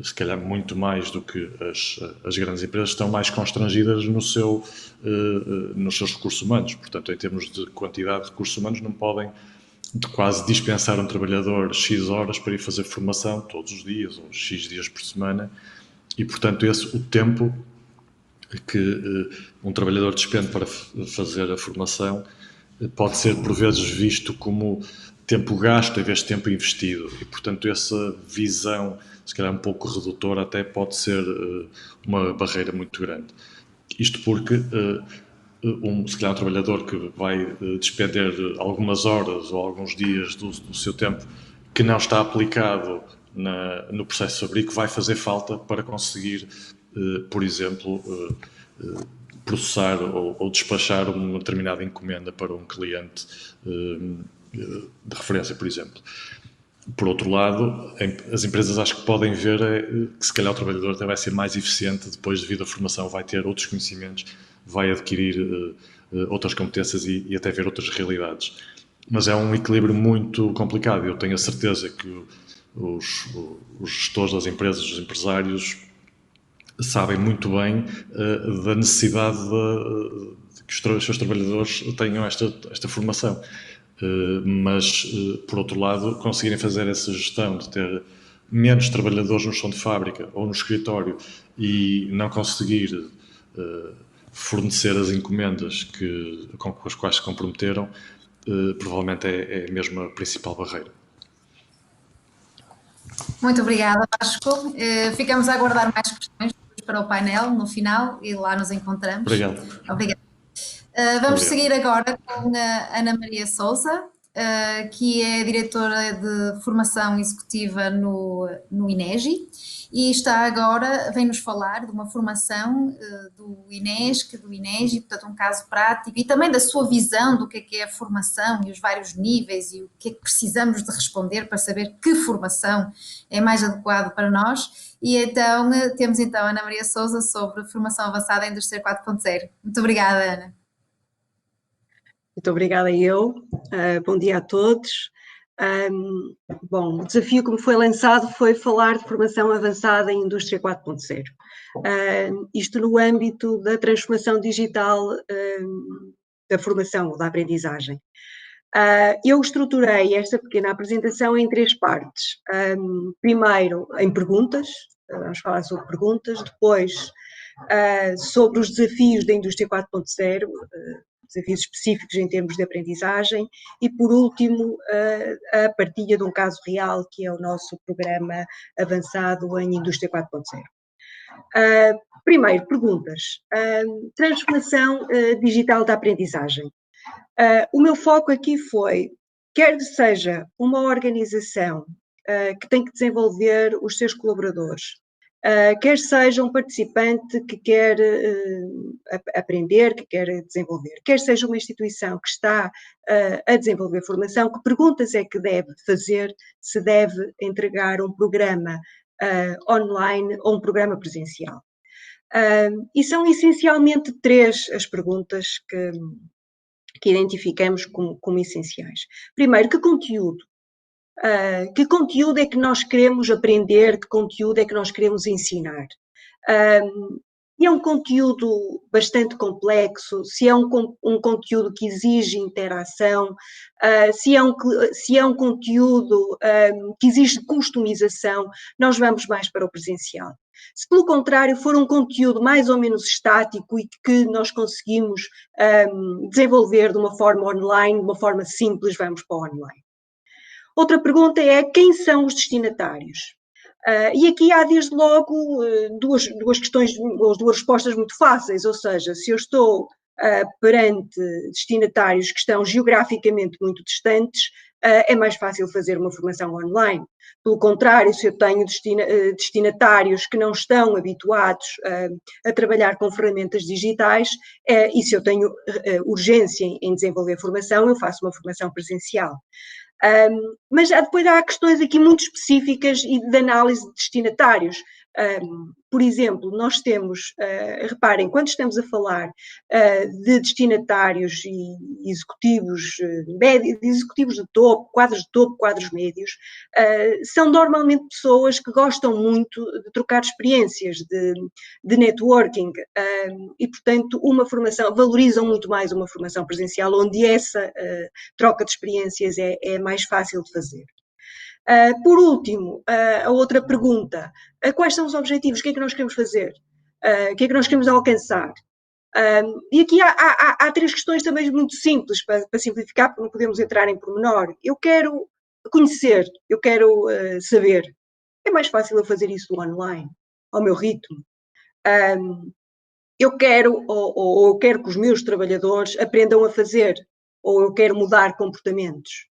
se calhar muito mais do que as grandes empresas, estão mais constrangidas nos seus recursos humanos. Portanto, em termos de quantidade de recursos humanos, não podem quase dispensar um trabalhador X horas para ir fazer formação todos os dias ou X dias por semana, e, portanto, o tempo que um trabalhador despende para fazer a formação pode ser, por vezes, visto como tempo gasto em vez de tempo investido. E, portanto, essa visão, se calhar um pouco redutora, até pode ser uma barreira muito grande. Isto porque, se calhar, um trabalhador que vai despender algumas horas ou alguns dias do seu tempo que não está aplicado no processo de fabrico vai fazer falta para conseguir, por exemplo, processar ou despachar uma determinada encomenda para um cliente de referência, por exemplo. Por outro lado, as empresas acho que podem ver que se calhar o trabalhador até vai ser mais eficiente depois, devido à formação, vai ter outros conhecimentos, vai adquirir outras competências e até ver outras realidades. Mas é um equilíbrio muito complicado. Eu tenho a certeza que os gestores das empresas, os empresários, sabem muito bem da necessidade de que os seus trabalhadores tenham esta formação. Mas, por outro lado, conseguirem fazer essa gestão de ter menos trabalhadores no chão de fábrica ou no escritório e não conseguir fornecer as encomendas com as quais se comprometeram, provavelmente é mesmo a principal barreira. Muito obrigada, Vasco. Ficamos a aguardar mais questões para o painel no final e lá nos encontramos. Obrigado. Obrigada. Vamos seguir agora com a Ana Maria Sousa, que é diretora de formação executiva no INEGI e vem-nos falar de uma formação do INESC, do INEGI, portanto um caso prático e também da sua visão do que é a formação e os vários níveis e o que é que precisamos de responder para saber que formação é mais adequado para nós. E então temos a Ana Maria Sousa sobre formação avançada em Indústria 4.0. Muito obrigada, Ana. Muito obrigada eu. Bom dia a todos. Bom, o desafio que me foi lançado foi falar de formação avançada em Indústria 4.0. Isto no âmbito da transformação digital da formação ou da aprendizagem. Eu estruturei esta pequena apresentação em 3 partes. Primeiro, em perguntas, vamos falar sobre perguntas, depois sobre os desafios da Indústria 4.0, desafios específicos em termos de aprendizagem e, por último, a partilha de um caso real, que é o nosso programa avançado em Indústria 4.0. Primeiro, perguntas. Transformação digital da aprendizagem. O meu foco aqui foi, quer seja uma organização que tem que desenvolver os seus colaboradores, quer seja um participante que quer aprender, que quer desenvolver, quer seja uma instituição que está a desenvolver formação, que perguntas é que deve fazer se deve entregar um programa online ou um programa presencial. E são essencialmente 3 as perguntas que identificamos como essenciais. Primeiro, que conteúdo? Que conteúdo é que nós queremos aprender, que conteúdo é que nós queremos ensinar? E é um conteúdo bastante complexo, se é um conteúdo que exige interação, se é um conteúdo que exige customização, nós vamos mais para o presencial. Se, pelo contrário, for um conteúdo mais ou menos estático e que nós conseguimos desenvolver de uma forma online, de uma forma simples, vamos para o online. Outra pergunta é, quem são os destinatários? E aqui há, desde logo, duas questões, ou 2 respostas muito fáceis, ou seja, se eu estou perante destinatários que estão geograficamente muito distantes, é mais fácil fazer uma formação online. Pelo contrário, se eu tenho destinatários que não estão habituados a trabalhar com ferramentas digitais, e se eu tenho urgência em desenvolver formação, eu faço uma formação presencial. Mas depois há questões aqui muito específicas e de análise de destinatários. Por exemplo, nós temos, reparem, quando estamos a falar de destinatários e executivos, executivos de topo, quadros médios, são normalmente pessoas que gostam muito de trocar experiências, de networking, e, portanto, valorizam muito mais uma formação presencial, onde essa troca de experiências é mais fácil de fazer. Por último, a outra pergunta, quais são os objetivos? O que é que nós queremos fazer? O que é que nós queremos alcançar? E aqui há 3 questões também muito simples, para simplificar, porque não podemos entrar em pormenor. Eu quero conhecer, eu quero saber. É mais fácil eu fazer isso online, ao meu ritmo. Eu quero, ou eu quero que os meus trabalhadores aprendam a fazer, ou eu quero mudar comportamentos.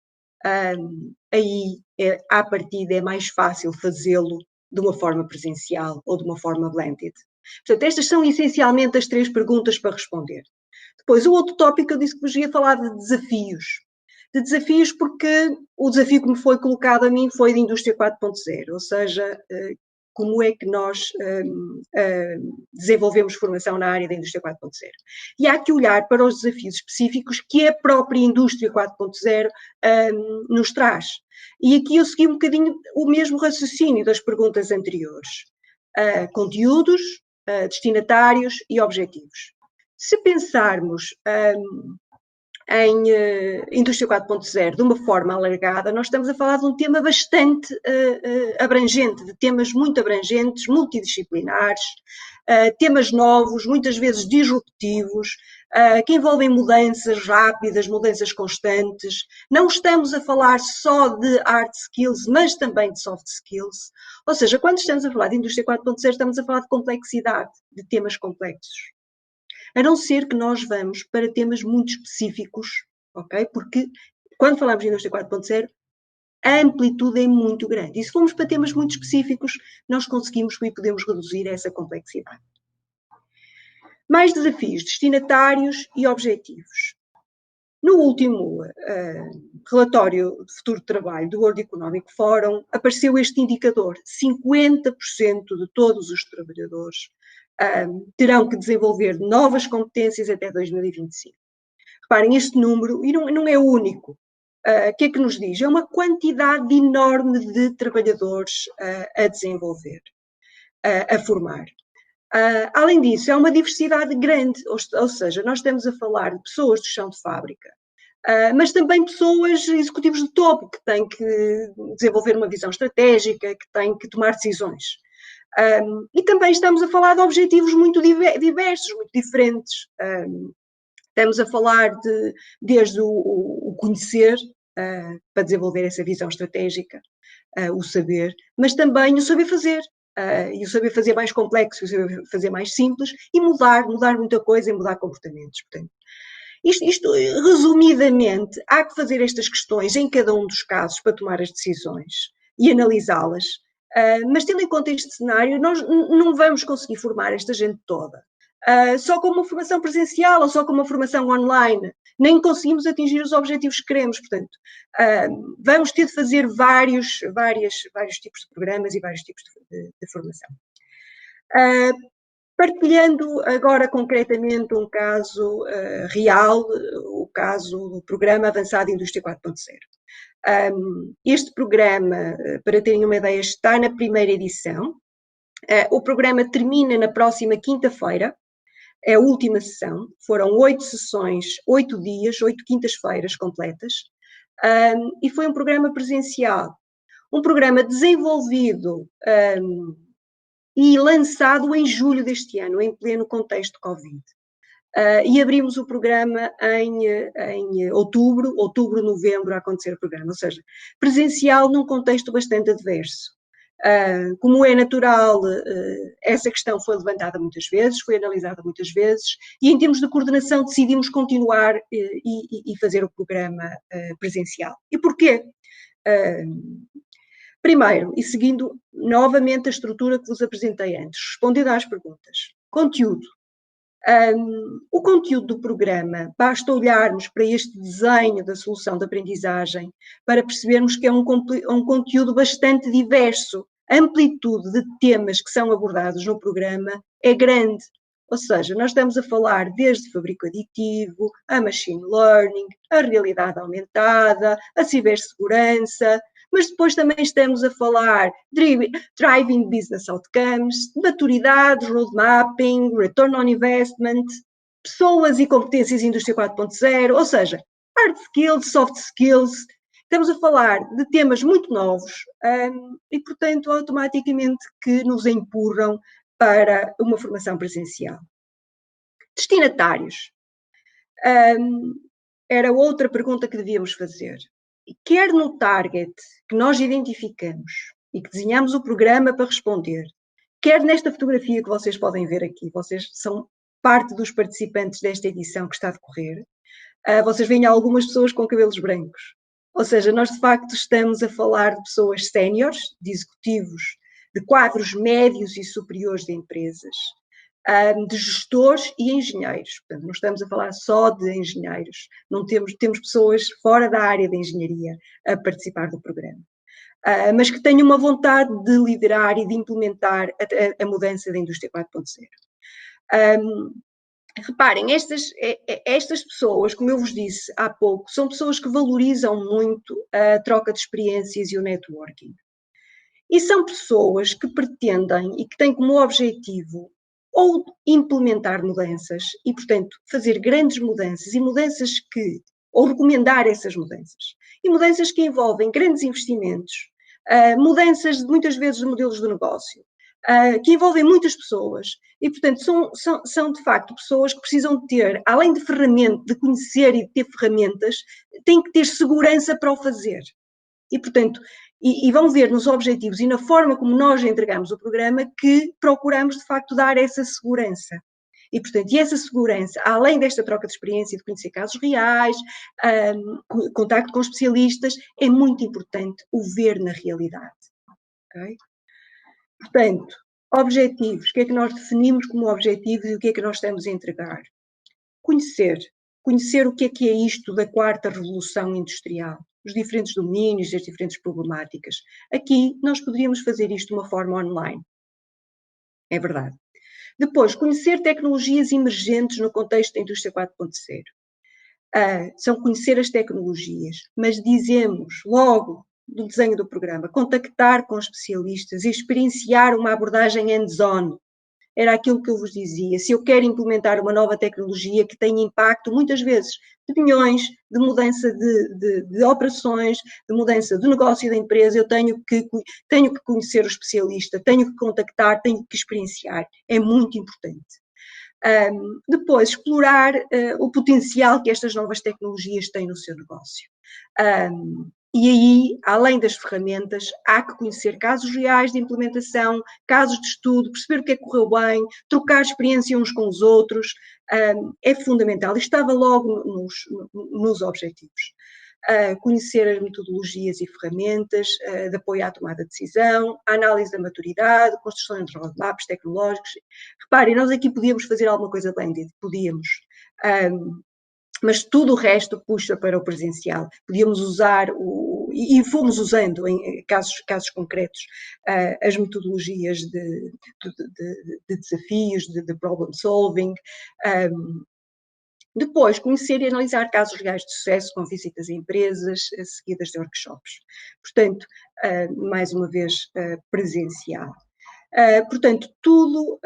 Aí, à partida, é mais fácil fazê-lo de uma forma presencial ou de uma forma blended. Portanto, estas são essencialmente as 3 perguntas para responder. Depois, o outro tópico, eu disse que vos ia falar de desafios. De desafios porque o desafio que me foi colocado a mim foi de Indústria 4.0, ou seja, como é que nós desenvolvemos formação na área da Indústria 4.0. E há que olhar para os desafios específicos que a própria Indústria 4.0 nos traz. E aqui eu segui um bocadinho o mesmo raciocínio das perguntas anteriores. Conteúdos, destinatários e objetivos. Se pensarmos em Indústria 4.0 de uma forma alargada, nós estamos a falar de um tema bastante abrangente, de temas muito abrangentes, multidisciplinares, temas novos, muitas vezes disruptivos, que envolvem mudanças rápidas, mudanças constantes. Não estamos a falar só de hard skills, mas também de soft skills. Ou seja, quando estamos a falar de Indústria 4.0, estamos a falar de complexidade, de temas complexos. A não ser que nós vamos para temas muito específicos, ok? Porque quando falamos de Indústria 4.0, a amplitude é muito grande. E se formos para temas muito específicos, nós conseguimos e podemos reduzir essa complexidade. Mais desafios, destinatários e objetivos. No último relatório de futuro de trabalho do World Economic Forum, apareceu este indicador: 50% de todos os trabalhadores terão que desenvolver novas competências até 2025. Reparem, este número, e não é o único, o que é que nos diz? É uma quantidade enorme de trabalhadores a desenvolver, a formar. Além disso, é uma diversidade grande, ou seja, nós estamos a falar de pessoas do chão de fábrica, mas também pessoas, executivos de topo, que têm que desenvolver uma visão estratégica, que têm que tomar decisões. E também estamos a falar de objetivos muito diversos, muito diferentes. Estamos a falar desde o conhecer, para desenvolver essa visão estratégica, o saber, mas também o saber fazer. E o saber fazer mais complexo, o saber fazer mais simples, e mudar muita coisa e mudar comportamentos. Portanto, isto, resumidamente, há que fazer estas questões em cada um dos casos para tomar as decisões e analisá-las. Mas tendo em conta este cenário, nós não vamos conseguir formar esta gente toda. Só com uma formação presencial ou só com uma formação online. Nem conseguimos atingir os objetivos que queremos. Portanto, vamos ter de fazer vários tipos de programas e vários tipos de formação. Partilhando agora concretamente um caso real, o caso do Programa Avançado Indústria 4.0. Este programa, para terem uma ideia, está na primeira edição. O programa termina na próxima quinta-feira, é a última sessão. Foram 8 sessões, 8 dias, 8 quintas-feiras completas, e foi um programa presencial. Um programa desenvolvido e lançado em julho deste ano, em pleno contexto Covid. E abrimos o programa em outubro, novembro, a acontecer o programa, ou seja, presencial num contexto bastante adverso. Como é natural, essa questão foi levantada muitas vezes, foi analisada muitas vezes, e em termos de coordenação decidimos continuar e fazer o programa presencial. E porquê? Primeiro, e seguindo novamente a estrutura que vos apresentei antes, respondendo às perguntas. Conteúdo. O conteúdo do programa, basta olharmos para este desenho da solução de aprendizagem para percebermos que é um conteúdo bastante diverso, a amplitude de temas que são abordados no programa é grande. Ou seja, nós estamos a falar desde fabrico aditivo, a machine learning, a realidade aumentada, a cibersegurança, mas depois também estamos a falar de driving business outcomes, maturidade, roadmapping, return on investment, pessoas e competências indústria 4.0, ou seja, hard skills, soft skills. Estamos a falar de temas muito novos e, portanto, automaticamente que nos empurram para uma formação presencial. Destinatários. Era outra pergunta que devíamos fazer. Quer no target que nós identificamos e que desenhamos o programa para responder, quer nesta fotografia que vocês podem ver aqui, vocês são parte dos participantes desta edição que está a decorrer, vocês veem algumas pessoas com cabelos brancos. Ou seja, nós de facto estamos a falar de pessoas séniores, de executivos, de quadros médios e superiores de empresas, de gestores e engenheiros. Portanto, não estamos a falar só de engenheiros, não temos pessoas fora da área da engenharia a participar do programa, mas que tenham uma vontade de liderar e de implementar a mudança da indústria 4.0. Reparem, estas pessoas, como eu vos disse há pouco, são pessoas que valorizam muito a troca de experiências e o networking. E são pessoas que pretendem e que têm como objetivo ou implementar mudanças e, portanto, fazer grandes mudanças e mudanças ou recomendar essas mudanças. E mudanças que envolvem grandes investimentos, mudanças muitas vezes de modelos de negócio, que envolvem muitas pessoas e, portanto, são de facto pessoas que precisam de ter, além de de conhecer e de ter ferramentas, têm que ter segurança para o fazer. E, portanto, e vão ver nos objetivos e na forma como nós entregamos o programa que procuramos, de facto, dar essa segurança. E, portanto, essa segurança, além desta troca de experiência, de conhecer casos reais, contacto com especialistas, é muito importante o ver na realidade. Okay? Portanto, objetivos. O que é que nós definimos como objetivos e o que é que nós estamos a entregar? Conhecer. Conhecer o que é isto da quarta revolução industrial, os diferentes domínios, as diferentes problemáticas. Aqui nós poderíamos fazer isto de uma forma online. É verdade. Depois, conhecer tecnologias emergentes no contexto da indústria 4.0. São conhecer as tecnologias, mas dizemos logo do desenho do programa, contactar com especialistas e experienciar uma abordagem hands-on. Era aquilo que eu vos dizia. Se eu quero implementar uma nova tecnologia que tenha impacto, muitas vezes, de milhões, de mudança de operações, de mudança de negócio da empresa, eu tenho que conhecer o especialista, tenho que contactar, tenho que experienciar. É muito importante. Depois, explorar o potencial que estas novas tecnologias têm no seu negócio. E aí, além das ferramentas, há que conhecer casos reais de implementação, casos de estudo, perceber o que é que correu bem, trocar experiência uns com os outros, é fundamental. Isto estava logo nos objetivos. Conhecer as metodologias e ferramentas de apoio à tomada de decisão, a análise da maturidade, construção de roadmaps tecnológicos. Reparem, nós aqui podíamos fazer alguma coisa blended, podíamos. Mas tudo o resto puxa para o presencial. Podíamos usar, e fomos usando em casos concretos, as metodologias de desafios, de problem solving. Depois, conhecer e analisar casos reais de sucesso com visitas a empresas seguidas de workshops. Portanto, mais uma vez, presencial. Portanto, tudo,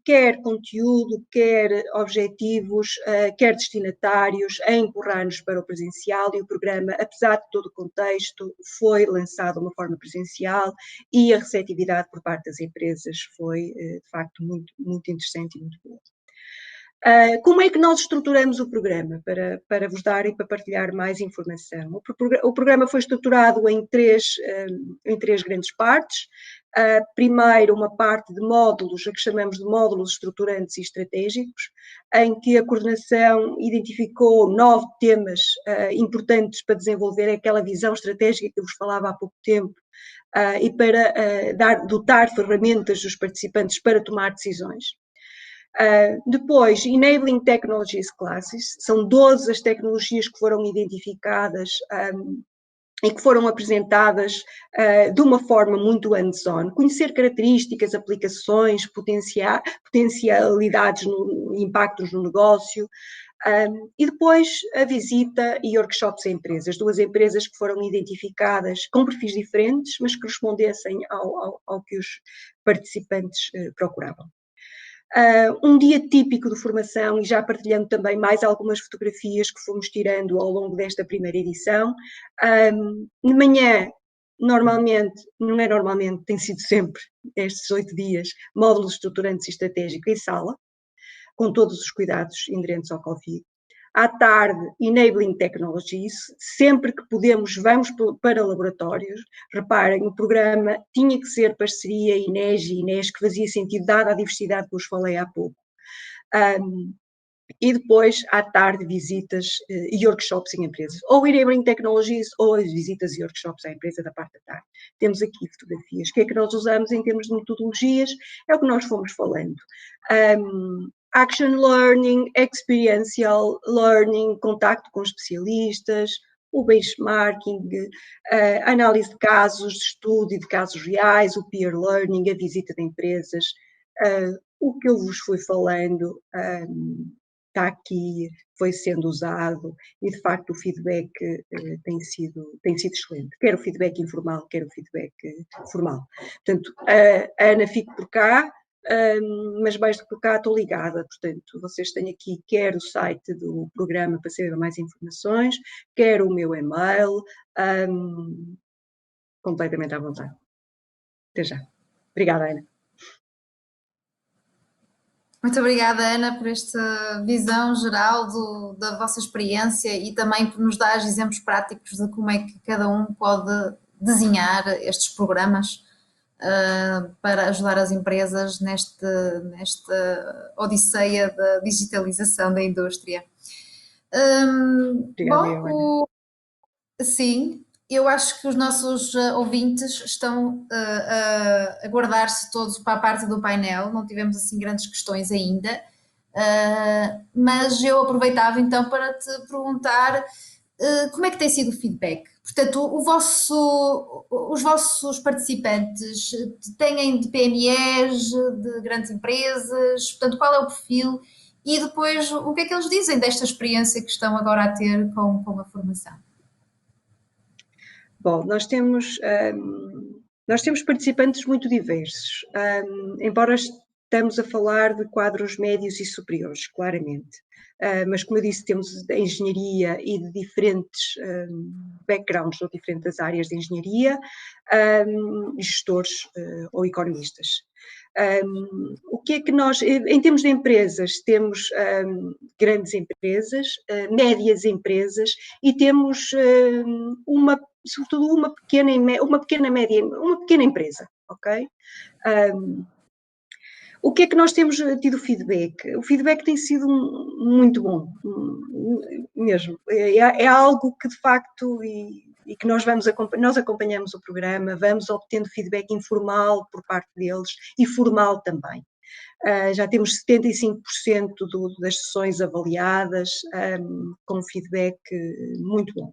quer conteúdo, quer objetivos, quer destinatários, a empurrar-nos para o presencial, e o programa, apesar de todo o contexto, foi lançado de uma forma presencial e a receptividade por parte das empresas foi, de facto, muito, muito interessante e muito boa. Como é que nós estruturamos o programa? Para vos dar e para partilhar mais informação. O programa foi estruturado em três grandes partes. Primeiro, uma parte de módulos, a que chamamos de módulos estruturantes e estratégicos, em que a coordenação identificou 9 temas importantes para desenvolver aquela visão estratégica que eu vos falava há pouco tempo, e para dotar ferramentas dos participantes para tomar decisões. Depois, Enabling Technologies Classes, são 12 as tecnologias que foram identificadas e que foram apresentadas de uma forma muito hands-on, conhecer características, aplicações, potencialidades, impactos no negócio, e depois a visita e workshops a empresas, 2 empresas que foram identificadas com perfis diferentes, mas que respondessem ao que os participantes procuravam. Um dia típico de formação, e já partilhando também mais algumas fotografias que fomos tirando ao longo desta primeira edição. De manhã, normalmente, não é normalmente, tem sido sempre, estes 8 dias, módulos estruturantes e estratégicos em sala, com todos os cuidados inerentes ao Covid. À tarde, Enabling Technologies, sempre que podemos vamos para laboratórios. Reparem, o programa tinha que ser parceria INES e INES, que fazia sentido, dada a diversidade que vos falei há pouco. E depois, à tarde, visitas e workshops em empresas. Ou Enabling Technologies, ou as visitas e workshops à empresa da parte da tarde. Temos aqui fotografias. O que é que nós usamos em termos de metodologias? É o que nós fomos falando. Action Learning, Experiential Learning, contacto com especialistas, o benchmarking, análise de casos, de estudo e de casos reais, o peer learning, a visita de empresas, o que eu vos fui falando está aqui, foi sendo usado e de facto o feedback tem sido excelente, quer o feedback informal, quer o feedback formal. Portanto, a Ana fica por cá, mas mais do que por cá estou ligada, portanto, vocês têm aqui quer o site do programa para saber mais informações, quer o meu e-mail, completamente à vontade. Até já. Obrigada, Ana. Muito obrigada, Ana, por esta visão geral da vossa experiência e também por nos dar exemplos práticos de como é que cada um pode desenhar estes programas para ajudar as empresas nesta odisseia da digitalização da indústria. Obrigada, sim, eu acho que os nossos ouvintes estão a guardar-se todos para a parte do painel, não tivemos assim grandes questões ainda, mas eu aproveitava então para te perguntar como é que tem sido o feedback? Portanto, os vossos participantes têm de PMEs, de grandes empresas, portanto, qual é o perfil? E depois, o que é que eles dizem desta experiência que estão agora a ter com a formação? Bom, nós temos participantes muito diversos, embora estamos a falar de quadros médios e superiores, claramente. Mas, como eu disse, temos a engenharia e de diferentes backgrounds ou diferentes áreas de engenharia, gestores ou economistas. O que é que nós, em termos de empresas, temos grandes empresas, médias empresas e temos sobretudo uma pequena empresa, ok? O que é que nós temos tido feedback? O feedback tem sido muito bom, mesmo. É algo que de facto, e que nós acompanhamos o programa, vamos obtendo feedback informal por parte deles e formal também. Já temos 75% das sessões avaliadas com feedback muito bom.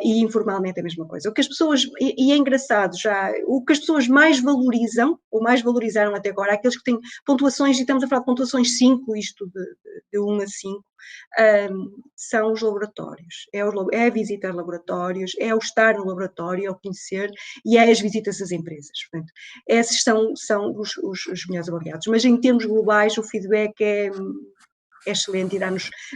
E informalmente a mesma coisa. O que as pessoas, e é engraçado já, o que as pessoas mais valorizam, ou mais valorizaram até agora, aqueles que têm pontuações, e estamos a falar de pontuações 5, isto de 1 a 5, são os laboratórios. É a visitar laboratórios, é o estar no laboratório, é o conhecer, e é as visitas às empresas. Portanto, esses são os melhores avaliados. Mas em termos globais, o feedback é excelente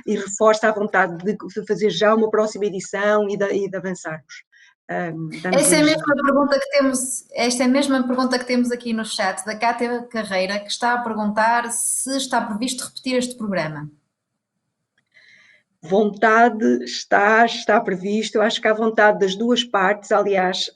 e reforça a vontade de fazer já uma próxima edição e de avançarmos. Esta é a mesma pergunta que temos aqui no chat da Cátia Carreira, que está a perguntar se está previsto repetir este programa. Vontade está previsto, eu acho que há vontade das duas partes. Aliás,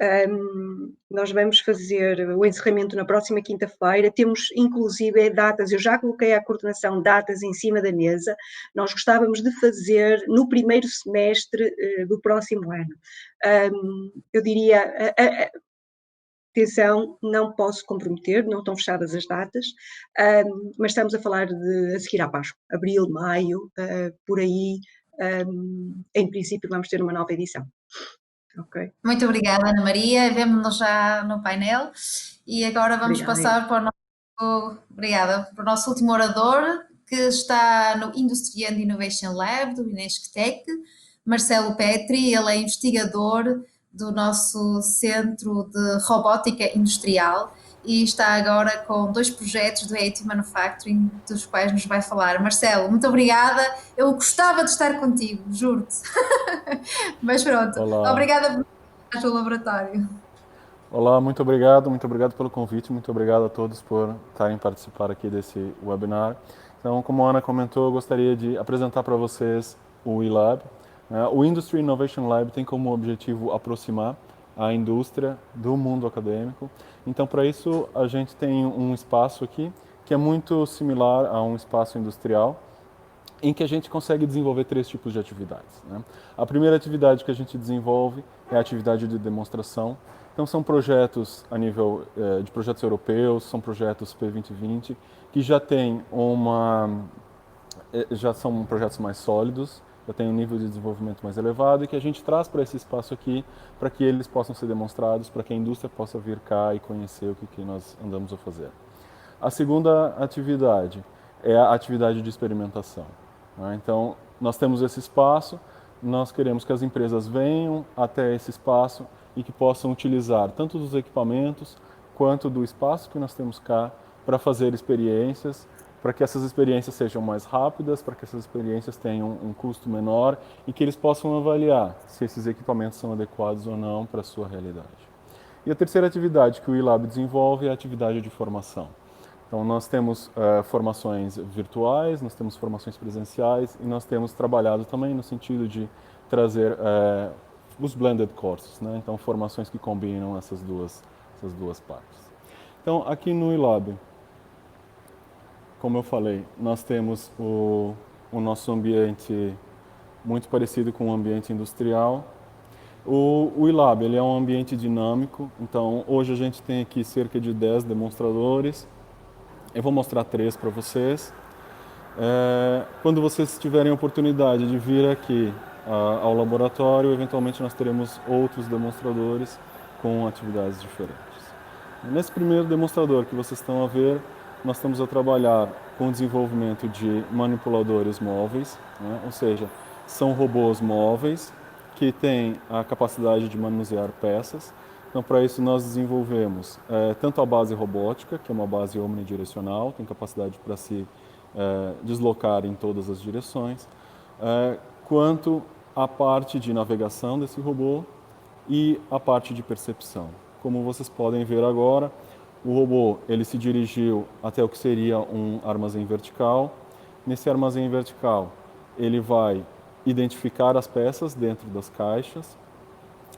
nós vamos fazer o encerramento na próxima quinta-feira, temos inclusive datas, eu já coloquei à coordenação datas em cima da mesa, nós gostávamos de fazer no primeiro semestre do próximo ano. Eu diria, atenção, não posso comprometer, não estão fechadas as datas, mas estamos a falar de a seguir à Páscoa, abril, maio, por aí. Em princípio vamos ter uma nova edição. Ok. Muito obrigada, Ana Maria. Vemo-nos já no painel. E agora vamos Obrigada. passar para o nosso último orador, que está no Industry and Innovation Lab do Inesctec, Marcelo Petri. Ele é investigador do nosso Centro de Robótica Industrial e está agora com 2 projetos do Additive Manufacturing, dos quais nos vai falar. Marcelo, muito obrigada. Eu gostava de estar contigo, juro-te. Mas pronto, Olá. obrigada por estar no laboratório. Olá, muito obrigado pelo convite, muito obrigado a todos por estarem participar aqui desse webinar. Então, como a Ana comentou, eu gostaria de apresentar para vocês o eLab. O Industry Innovation Lab tem como objetivo aproximar a indústria do mundo acadêmico. Então, para isso, a gente tem um espaço aqui que é muito similar a um espaço industrial, em que a gente consegue desenvolver 3 tipos de atividades. A primeira atividade que a gente desenvolve é a atividade de demonstração. Então são projetos a nível de projetos europeus, são projetos P2020, que já são projetos mais sólidos, já tem um nível de desenvolvimento mais elevado e que a gente traz para esse espaço aqui para que eles possam ser demonstrados, para que a indústria possa vir cá e conhecer o que nós andamos a fazer. A segunda atividade é a atividade de experimentação. Então, nós temos esse espaço, nós queremos que as empresas venham até esse espaço e que possam utilizar tanto dos equipamentos quanto do espaço que nós temos cá para fazer experiências, para que essas experiências sejam mais rápidas, para que essas experiências tenham um custo menor e que eles possam avaliar se esses equipamentos são adequados ou não para a sua realidade. E a terceira atividade que o eLab desenvolve é a atividade de formação. Então, nós temos formações virtuais, nós temos formações presenciais e nós temos trabalhado também no sentido de trazer os blended courses, então formações que combinam essas duas partes. Então, aqui no eLab, como eu falei, nós temos o nosso ambiente muito parecido com o ambiente industrial. O eLab ele é um ambiente dinâmico, então hoje a gente tem aqui cerca de 10 demonstradores. Eu vou mostrar 3 para vocês. Quando vocês tiverem a oportunidade de vir aqui ao laboratório, eventualmente nós teremos outros demonstradores com atividades diferentes. Nesse primeiro demonstrador que vocês estão a ver, nós estamos a trabalhar com o desenvolvimento de manipuladores móveis, ou seja, são robôs móveis que têm a capacidade de manusear peças. Então, para isso, nós desenvolvemos tanto a base robótica, que é uma base omnidirecional, tem capacidade para se deslocar em todas as direções, quanto a parte de navegação desse robô e a parte de percepção. Como vocês podem ver agora, o robô ele se dirigiu até o que seria um armazém vertical. Nesse armazém vertical, ele vai identificar as peças dentro das caixas,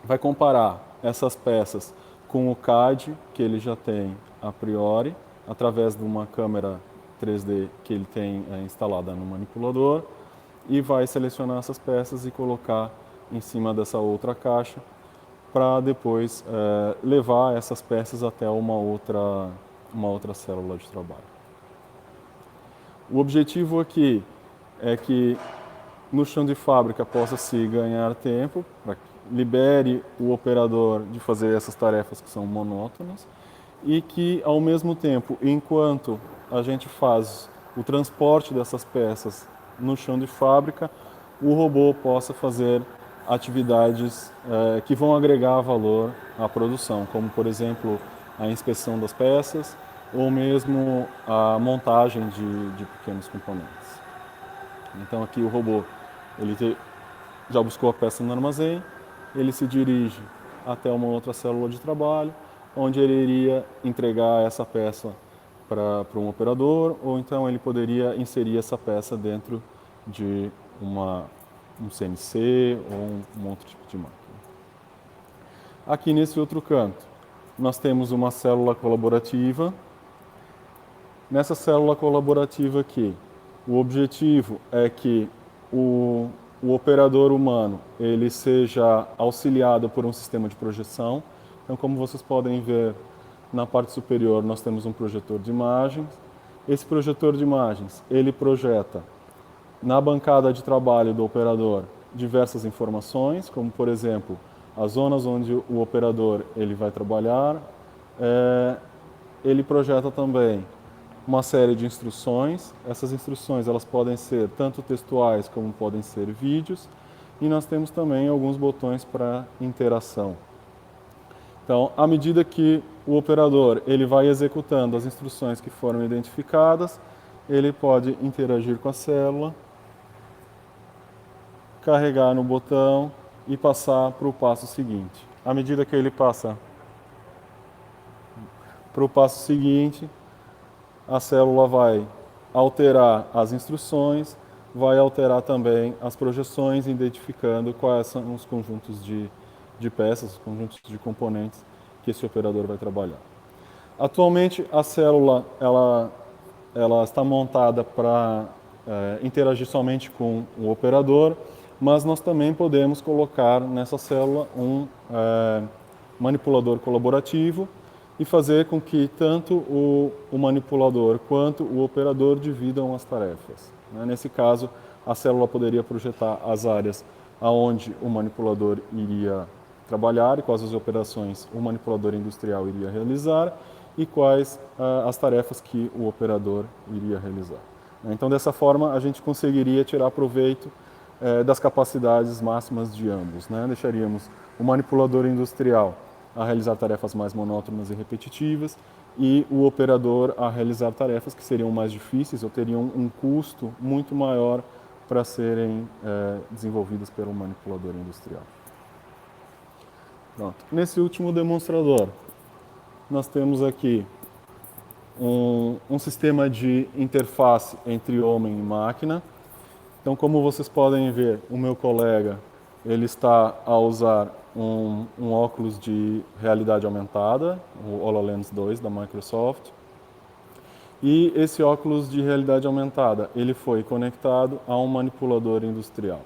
vai comparar essas peças com o CAD que ele já tem a priori, através de uma câmera 3D que ele tem instalada no manipulador, e vai selecionar essas peças e colocar em cima dessa outra caixa para depois levar essas peças até uma outra célula de trabalho. O objetivo aqui é que no chão de fábrica possa-se ganhar tempo, para que libere o operador de fazer essas tarefas que são monótonas e que, ao mesmo tempo, enquanto a gente faz o transporte dessas peças no chão de fábrica, o robô possa fazer atividades que vão agregar valor à produção, como, por exemplo, a inspeção das peças ou mesmo a montagem de pequenos componentes. Então, aqui o robô ele já buscou a peça no armazém, ele se dirige até uma outra célula de trabalho, onde ele iria entregar essa peça para um operador, ou então ele poderia inserir essa peça dentro de um CNC ou um outro tipo de máquina. Aqui nesse outro canto, nós temos uma célula colaborativa. Nessa célula colaborativa aqui, o objetivo é que o operador humano ele seja auxiliado por um sistema de projeção. Então, como vocês podem ver, na parte superior nós temos um projetor de imagens. Esse projetor de imagens, ele projeta na bancada de trabalho do operador diversas informações, como por exemplo, as zonas onde o operador ele vai trabalhar. Ele projeta também uma série de instruções. Essas instruções elas podem ser tanto textuais como podem ser vídeos. E nós temos também alguns botões para interação. Então, à medida que o operador ele vai executando as instruções que foram identificadas, ele pode interagir com a célula, carregar no botão e passar para o passo seguinte. À medida que ele passa para o passo seguinte, a célula vai alterar as instruções, vai alterar também as projeções, identificando quais são os conjuntos de peças, os conjuntos de componentes que esse operador vai trabalhar. Atualmente, a célula ela está montada para interagir somente com o operador, mas nós também podemos colocar nessa célula um manipulador colaborativo e fazer com que tanto o manipulador quanto o operador dividam as tarefas. Nesse caso, a célula poderia projetar as áreas aonde o manipulador iria trabalhar e quais as operações o manipulador industrial iria realizar e quais as tarefas que o operador iria realizar. Então, dessa forma, a gente conseguiria tirar proveito das capacidades máximas de ambos. Deixaríamos o manipulador industrial a realizar tarefas mais monótonas e repetitivas e o operador a realizar tarefas que seriam mais difíceis ou teriam um custo muito maior para serem desenvolvidas pelo manipulador industrial. Pronto. Nesse último demonstrador, nós temos aqui um sistema de interface entre homem e máquina. Então, como vocês podem ver, o meu colega ele está a usar um óculos de realidade aumentada, o HoloLens 2 da Microsoft. E esse óculos de realidade aumentada, ele foi conectado a um manipulador industrial.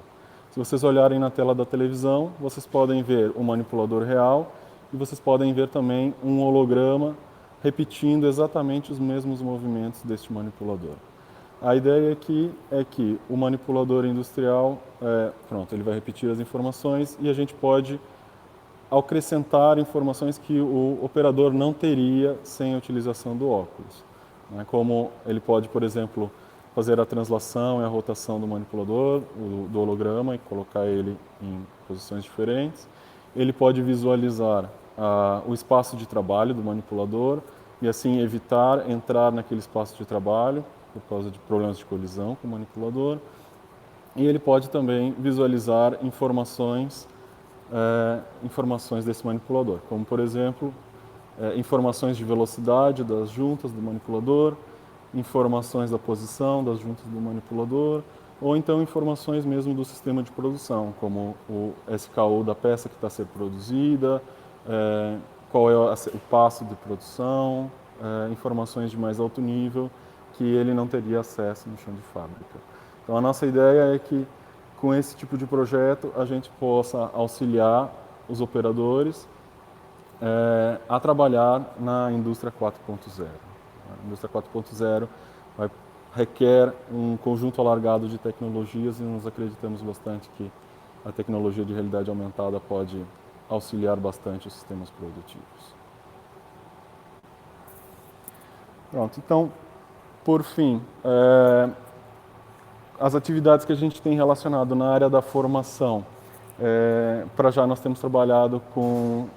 Se vocês olharem na tela da televisão, vocês podem ver o manipulador real e vocês podem ver também um holograma repetindo exatamente os mesmos movimentos deste manipulador. A ideia aqui é que o manipulador industrial, ele vai repetir as informações e a gente pode acrescentar informações que o operador não teria sem a utilização do óculos. Como ele pode, por exemplo, fazer a translação e a rotação do manipulador, do holograma, e colocar ele em posições diferentes. Ele pode visualizar o espaço de trabalho do manipulador e assim evitar entrar naquele espaço de trabalho por causa de problemas de colisão com o manipulador. E ele pode também visualizar informações desse manipulador, como por exemplo, informações de velocidade das juntas do manipulador, informações da posição das juntas do manipulador, ou então informações mesmo do sistema de produção, como o SKU da peça que está a ser produzida, qual é o passo de produção, informações de mais alto nível que ele não teria acesso no chão de fábrica. Então a nossa ideia é que com esse tipo de projeto a gente possa auxiliar os operadores a trabalhar na indústria 4.0. A indústria 4.0 requer um conjunto alargado de tecnologias e nós acreditamos bastante que a tecnologia de realidade aumentada pode auxiliar bastante os sistemas produtivos. Pronto, então, por fim, as atividades que a gente tem relacionado na área da formação, para já nós temos trabalhado com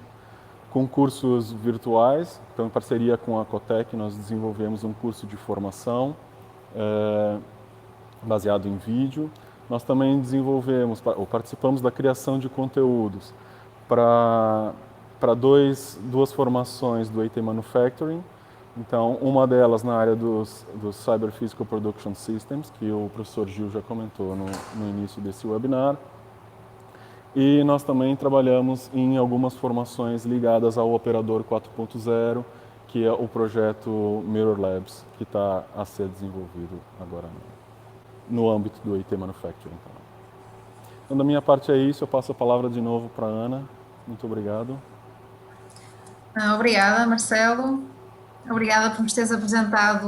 cursos virtuais. Então, em parceria com a Cotec, nós desenvolvemos um curso de formação baseado em vídeo. Nós também desenvolvemos, ou participamos da criação de conteúdos para duas formações do IT Manufacturing. Então, uma delas na área dos Cyber Physical Production Systems, que o professor Gil já comentou no início desse webinar. E nós também trabalhamos em algumas formações ligadas ao Operador 4.0, que é o projeto Mirror Labs, que está a ser desenvolvido agora no âmbito do IT Manufacturing. Então, da minha parte é isso. Eu passo a palavra de novo para a Ana. Muito obrigado. Obrigada, Marcelo. Obrigada por nos teres apresentado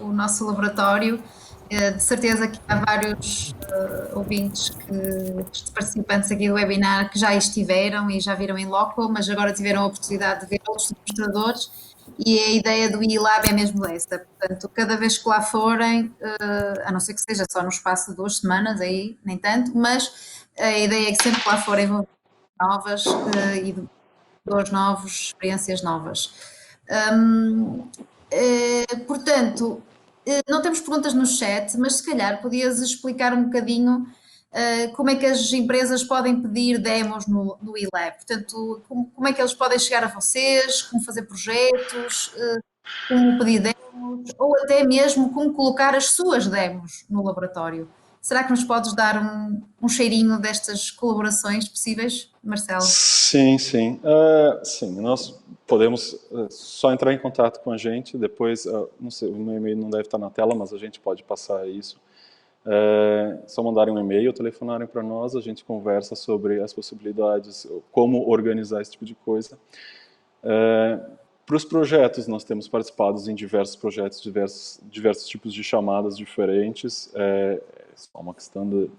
o nosso laboratório. De certeza que há vários ouvintes, participantes aqui do webinar que já estiveram e já viram em loco, mas agora tiveram a oportunidade de ver outros demonstradores e a ideia do e-lab é mesmo esta. Portanto, cada vez que lá forem, a não ser que seja só no espaço de 2 semanas, aí nem tanto, mas a ideia é que sempre que lá forem vão ver novas e de dores novos, experiências novas. Portanto, não temos perguntas no chat, mas se calhar podias explicar um bocadinho como é que as empresas podem pedir demos no eLab. Portanto, como é que eles podem chegar a vocês, como fazer projetos, como pedir demos, ou até mesmo como colocar as suas demos no laboratório. Será que nos podes dar um cheirinho destas colaborações possíveis, Marcelo? Sim, sim. Sim, nós podemos só entrar em contato com a gente, depois, não sei, o meu e-mail não deve estar na tela, mas a gente pode passar isso. Só mandarem um e-mail, telefonarem para nós, a gente conversa sobre as possibilidades, como organizar esse tipo de coisa. Para os projetos, nós temos participado em diversos projetos, diversos tipos de chamadas diferentes. É só uma questão de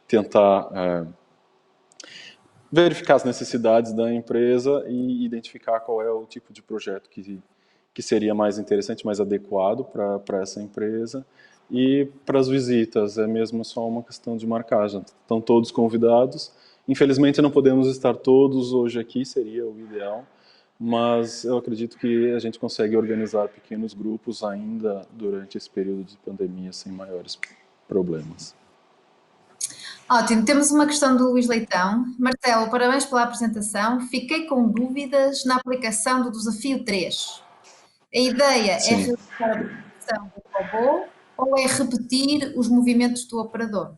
tentar verificar as necessidades da empresa e identificar qual é o tipo de projeto que seria mais interessante, mais adequado para essa empresa. E para as visitas, é mesmo só uma questão de marcagem. Estão todos convidados. Infelizmente, não podemos estar todos hoje aqui, seria o ideal. Mas eu acredito que a gente consegue organizar pequenos grupos ainda durante esse período de pandemia sem maiores problemas. Ótimo, temos uma questão do Luís Leitão. Marcelo, parabéns pela apresentação. Fiquei com dúvidas na aplicação do desafio 3. A ideia é realizar a aplicação do robô ou é repetir os movimentos do operador?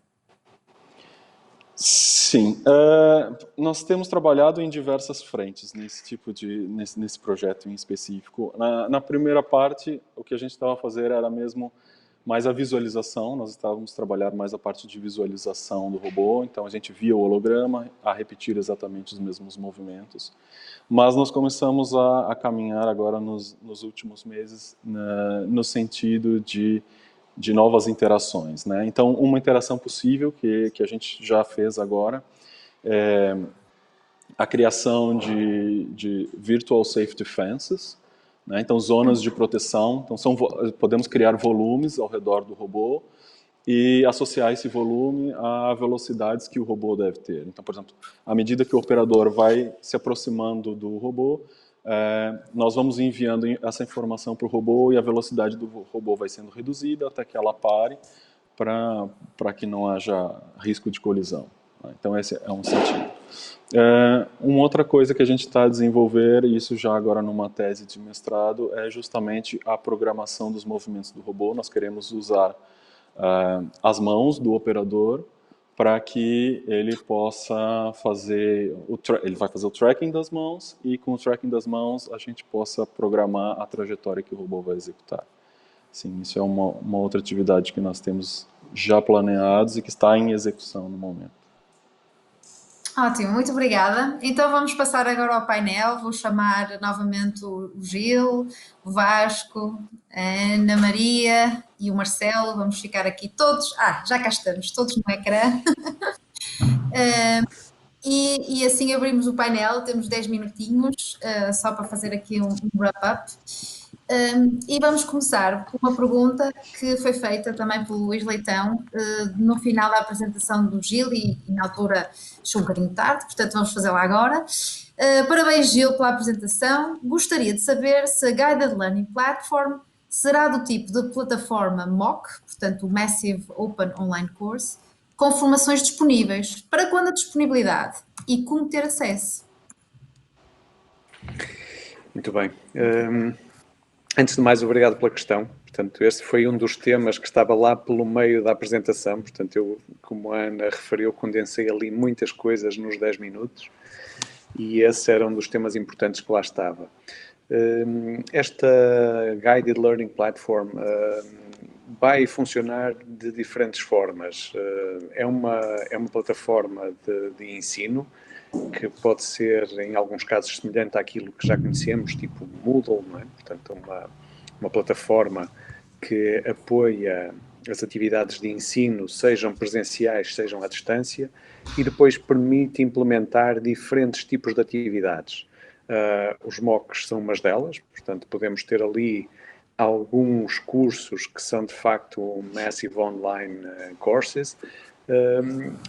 Sim, nós temos trabalhado em diversas frentes nesse projeto em específico. Na primeira parte, o que a gente estava a fazer era mesmo mais a visualização, nós estávamos trabalhando mais a parte de visualização do robô, então a gente via o holograma a repetir exatamente os mesmos movimentos, mas nós começamos a caminhar agora nos últimos meses no sentido de novas interações, né? Então, uma interação possível que a gente já fez agora é a criação de Virtual Safety Fences, né? Então, zonas de proteção. Então, podemos criar volumes ao redor do robô e associar esse volume a velocidades que o robô deve ter. Então, por exemplo, à medida que o operador vai se aproximando do robô, nós vamos enviando essa informação para o robô e a velocidade do robô vai sendo reduzida até que ela pare para que não haja risco de colisão. Então, esse é um sentido. Uma outra coisa que a gente está a desenvolver, e isso já agora numa tese de mestrado, é justamente a programação dos movimentos do robô. Nós queremos usar as mãos do operador para que ele possa fazer ele vai fazer o tracking das mãos e com o tracking das mãos a gente possa programar a trajetória que o robô vai executar. Sim, isso é uma outra atividade que nós temos já planeados e que está em execução no momento. Ótimo, muito obrigada. Então vamos passar agora ao painel. Vou chamar novamente o Gil, o Vasco, a Ana Maria e o Marcelo. Vamos ficar aqui todos. Já cá estamos, todos no ecrã. E assim abrimos o painel. Temos 10 minutinhos só para fazer aqui um wrap-up. E vamos começar com uma pergunta que foi feita também pelo Luís Leitão no final da apresentação do Gil e na altura achou um bocadinho tarde, portanto vamos fazê-la agora. Parabéns, Gil, pela apresentação. Gostaria de saber se a Guided Learning Platform será do tipo de plataforma MOOC, portanto o Massive Open Online Course, com formações disponíveis. Para quando a disponibilidade? E como ter acesso? Muito bem. Antes de mais, obrigado pela questão. Portanto, este foi um dos temas que estava lá pelo meio da apresentação. Portanto, eu, como a Ana referiu, condensei ali muitas coisas nos 10 minutos e esse era um dos temas importantes que lá estava. Esta Guided Learning Platform vai funcionar de diferentes formas. É uma plataforma de ensino que pode ser, em alguns casos, semelhante àquilo que já conhecemos, tipo Moodle, não é? Portanto, uma plataforma que apoia as atividades de ensino, sejam presenciais, sejam à distância, e depois permite implementar diferentes tipos de atividades. Os MOOCs são umas delas, portanto podemos ter ali alguns cursos que são de facto massive online courses,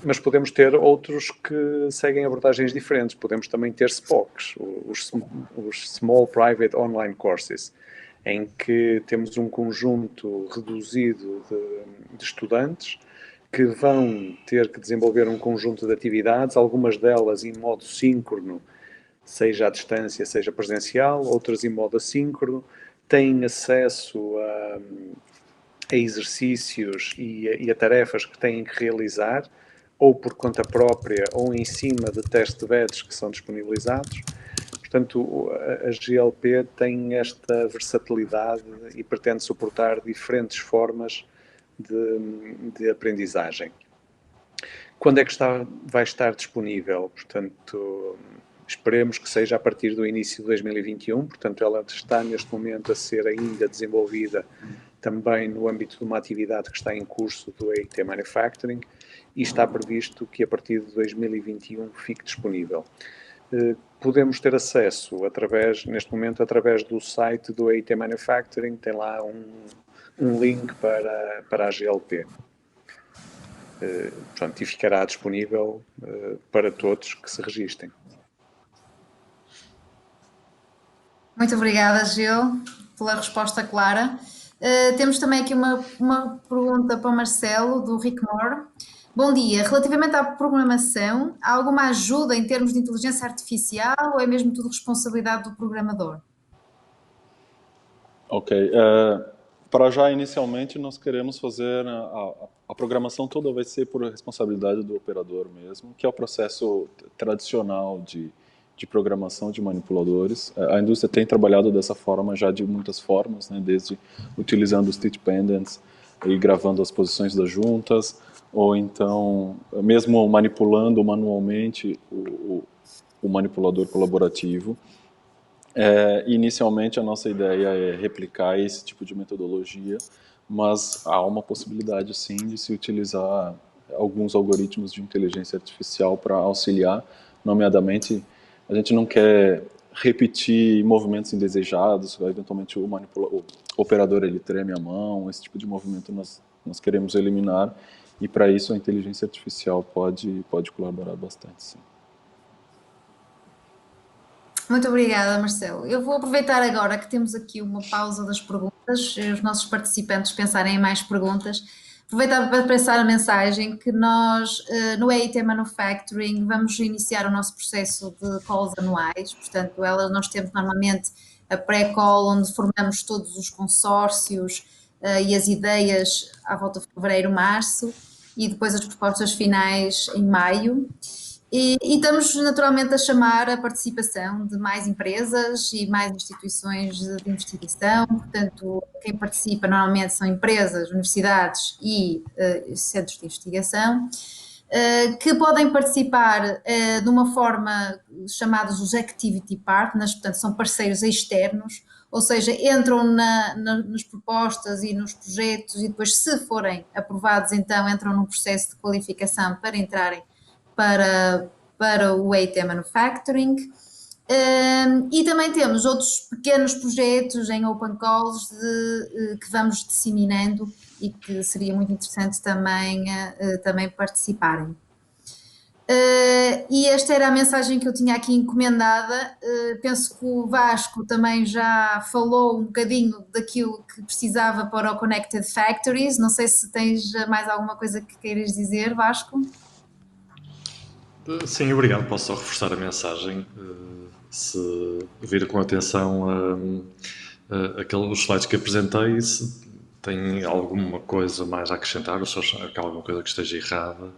mas podemos ter outros que seguem abordagens diferentes. Podemos também ter SPOCs, os Small Private Online Courses, em que temos um conjunto reduzido de estudantes que vão ter que desenvolver um conjunto de atividades, algumas delas em modo síncrono, seja à distância, seja presencial, outras em modo assíncrono, têm acesso a exercícios e a tarefas que têm que realizar, ou por conta própria, ou em cima de test beds que são disponibilizados. Portanto, a GLP tem esta versatilidade e pretende suportar diferentes formas de aprendizagem. Quando é que vai estar disponível? Portanto, esperemos que seja a partir do início de 2021, portanto ela está neste momento a ser ainda desenvolvida também no âmbito de uma atividade que está em curso do EIT Manufacturing, e está previsto que a partir de 2021 fique disponível. Podemos ter acesso neste momento através do site do EIT Manufacturing, tem lá um link para a GLP. Portanto, e ficará disponível para todos que se registrem. Muito obrigada, Gil, pela resposta clara. Temos também aqui uma pergunta para o Marcelo, do Rick Moore. Bom dia, relativamente à programação, há alguma ajuda em termos de inteligência artificial ou é mesmo tudo responsabilidade do programador? Ok, para já inicialmente nós queremos fazer a programação toda vai ser por responsabilidade do operador mesmo, que é o processo tradicional de programação de manipuladores. A indústria tem trabalhado dessa forma já de muitas formas, né, desde utilizando os state pendants e gravando as posições das juntas, ou então mesmo manipulando manualmente o manipulador colaborativo. Inicialmente a nossa ideia é replicar esse tipo de metodologia, mas há uma possibilidade sim de se utilizar alguns algoritmos de inteligência artificial para auxiliar, nomeadamente a gente não quer repetir movimentos indesejados, eventualmente o operador ele treme a mão, esse tipo de movimento nós queremos eliminar, e para isso a inteligência artificial pode colaborar bastante, sim. Muito obrigada, Marcelo. Eu vou aproveitar agora que temos aqui uma pausa das perguntas, os nossos participantes pensarem em mais perguntas. Aproveitar para passar a mensagem que nós, no EIT Manufacturing, vamos iniciar o nosso processo de calls anuais. Portanto, nós temos normalmente a pré-call, onde formamos todos os consórcios e as ideias à volta de fevereiro, março, e depois as propostas finais em maio. E estamos naturalmente a chamar a participação de mais empresas e mais instituições de investigação. Portanto, quem participa normalmente são empresas, universidades e centros de investigação, que podem participar de uma forma chamados os Activity Partners, portanto são parceiros externos, ou seja, entram nas propostas e nos projetos e depois, se forem aprovados, então entram num processo de qualificação para entrarem para o EIT Manufacturing. E também temos outros pequenos projetos em open calls que vamos disseminando e que seria muito interessante também participarem. E esta era a mensagem que eu tinha aqui encomendada. Penso que o Vasco também já falou um bocadinho daquilo que precisava para o Connected Factories. Não sei se tens mais alguma coisa que queiras dizer, Vasco. Sim, obrigado. Posso só reforçar a mensagem. Se vir com atenção aqueles slides que apresentei, se tem alguma coisa mais a acrescentar, ou se há alguma coisa que esteja errada,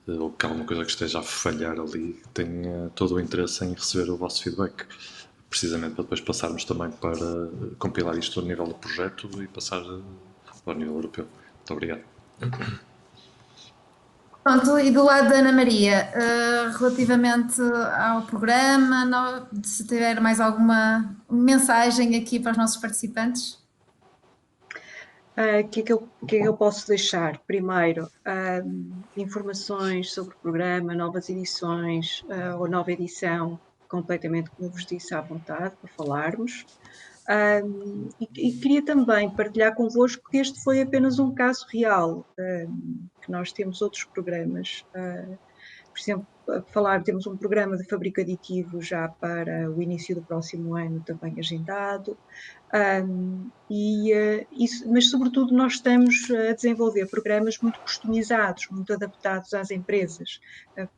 ou que há alguma coisa que esteja a falhar ali, tenho todo o interesse em receber o vosso feedback, precisamente para depois passarmos também para compilar isto a nível do projeto e passar ao nível europeu. Muito obrigado. Pronto, e do lado da Ana Maria, relativamente ao programa, se tiver mais alguma mensagem aqui para os nossos participantes? O que é que eu posso deixar? Primeiro, informações sobre o programa, novas edições ou nova edição, completamente, como eu vos disse, à vontade para falarmos. E queria também partilhar convosco que este foi apenas um caso real, que nós temos outros programas. Por exemplo, temos um programa de fábrica de aditivos já para o início do próximo ano também agendado, mas sobretudo nós estamos a desenvolver programas muito customizados, muito adaptados às empresas,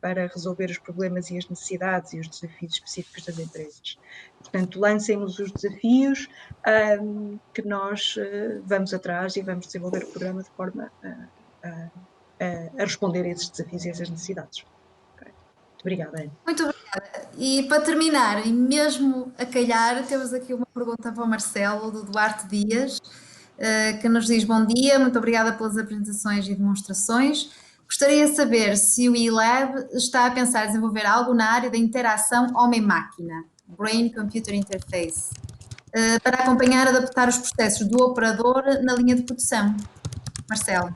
para resolver os problemas e as necessidades e os desafios específicos das empresas. Portanto, lancem-nos os desafios que nós vamos atrás e vamos desenvolver o programa de forma a responder a esses desafios e a essas necessidades. Obrigada, Ana. Muito obrigada. E para terminar, e mesmo a calhar, temos aqui uma pergunta para o Marcelo, do Duarte Dias, que nos diz: bom dia, muito obrigada pelas apresentações e demonstrações. Gostaria de saber se o eLab está a pensar em desenvolver algo na área da interação homem-máquina, Brain Computer Interface, para acompanhar e adaptar os processos do operador na linha de produção. Marcelo.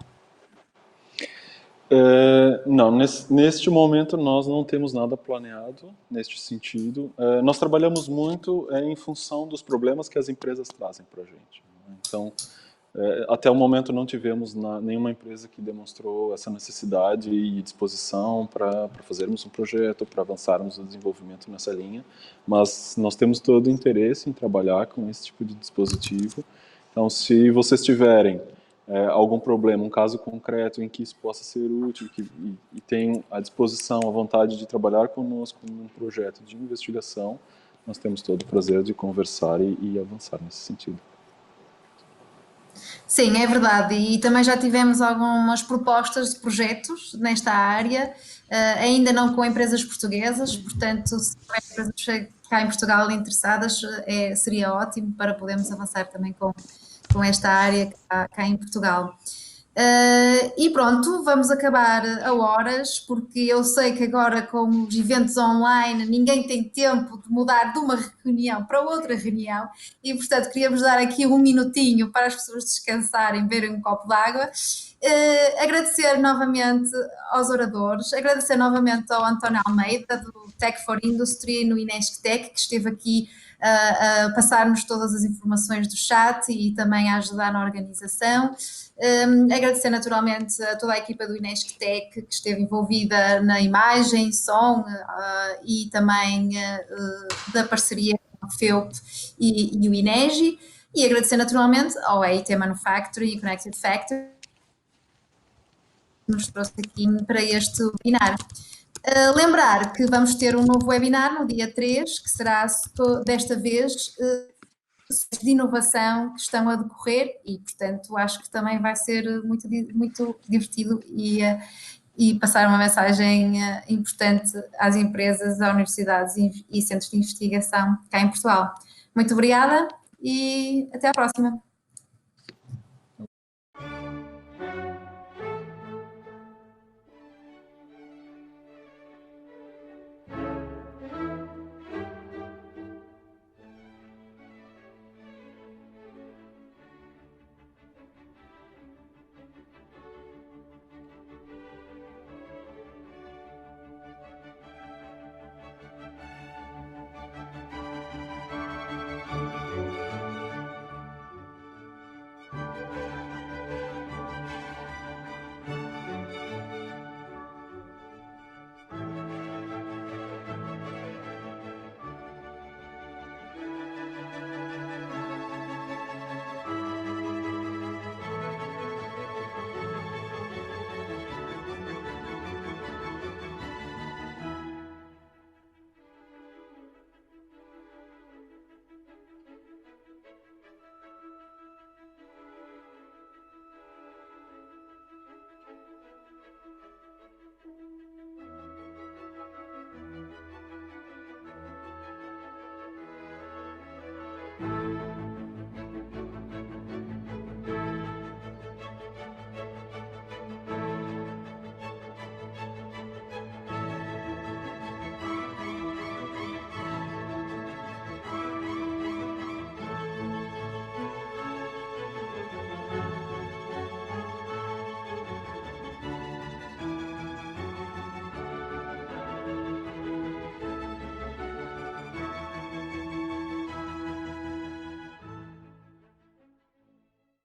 Não, neste momento nós não temos nada planeado neste sentido. Nós trabalhamos muito em função dos problemas que as empresas trazem para a gente. Então, até o momento não tivemos nenhuma empresa que demonstrou essa necessidade e disposição para fazermos um projeto, para avançarmos no desenvolvimento nessa linha, mas nós temos todo o interesse em trabalhar com esse tipo de dispositivo. Então, se vocês tiverem algum problema, um caso concreto em que isso possa ser útil e tem a disposição, a vontade de trabalhar conosco num projeto de investigação, nós temos todo o prazer de conversar e avançar nesse sentido. Sim, é verdade, e também já tivemos algumas propostas de projetos nesta área, ainda não com empresas portuguesas, portanto, se houver empresas cá em Portugal interessadas, seria ótimo para podermos avançar também com esta área cá em Portugal. E pronto, vamos acabar a horas, porque eu sei que agora com os eventos online ninguém tem tempo de mudar de uma reunião para outra reunião e portanto queríamos dar aqui um minutinho para as pessoas descansarem, beberem um copo de água. Agradecer novamente aos oradores, agradecer novamente ao António Almeida do Tech for Industry no INESC-TEC, que esteve aqui a passar-nos todas as informações do chat e também a ajudar na organização. Agradecer naturalmente a toda a equipa do INESC-TEC que esteve envolvida na imagem, som e também da parceria com a FEUP e o INEGI, e agradecer naturalmente ao EIT Manufacturing e Connected Factory que nos trouxe aqui para este webinar. Lembrar que vamos ter um novo webinar no dia 3, que será desta vez de inovação que estão a decorrer e, portanto, acho que também vai ser muito, muito divertido e passar uma mensagem importante às empresas, às universidades e centros de investigação cá em Portugal. Muito obrigada e até à próxima.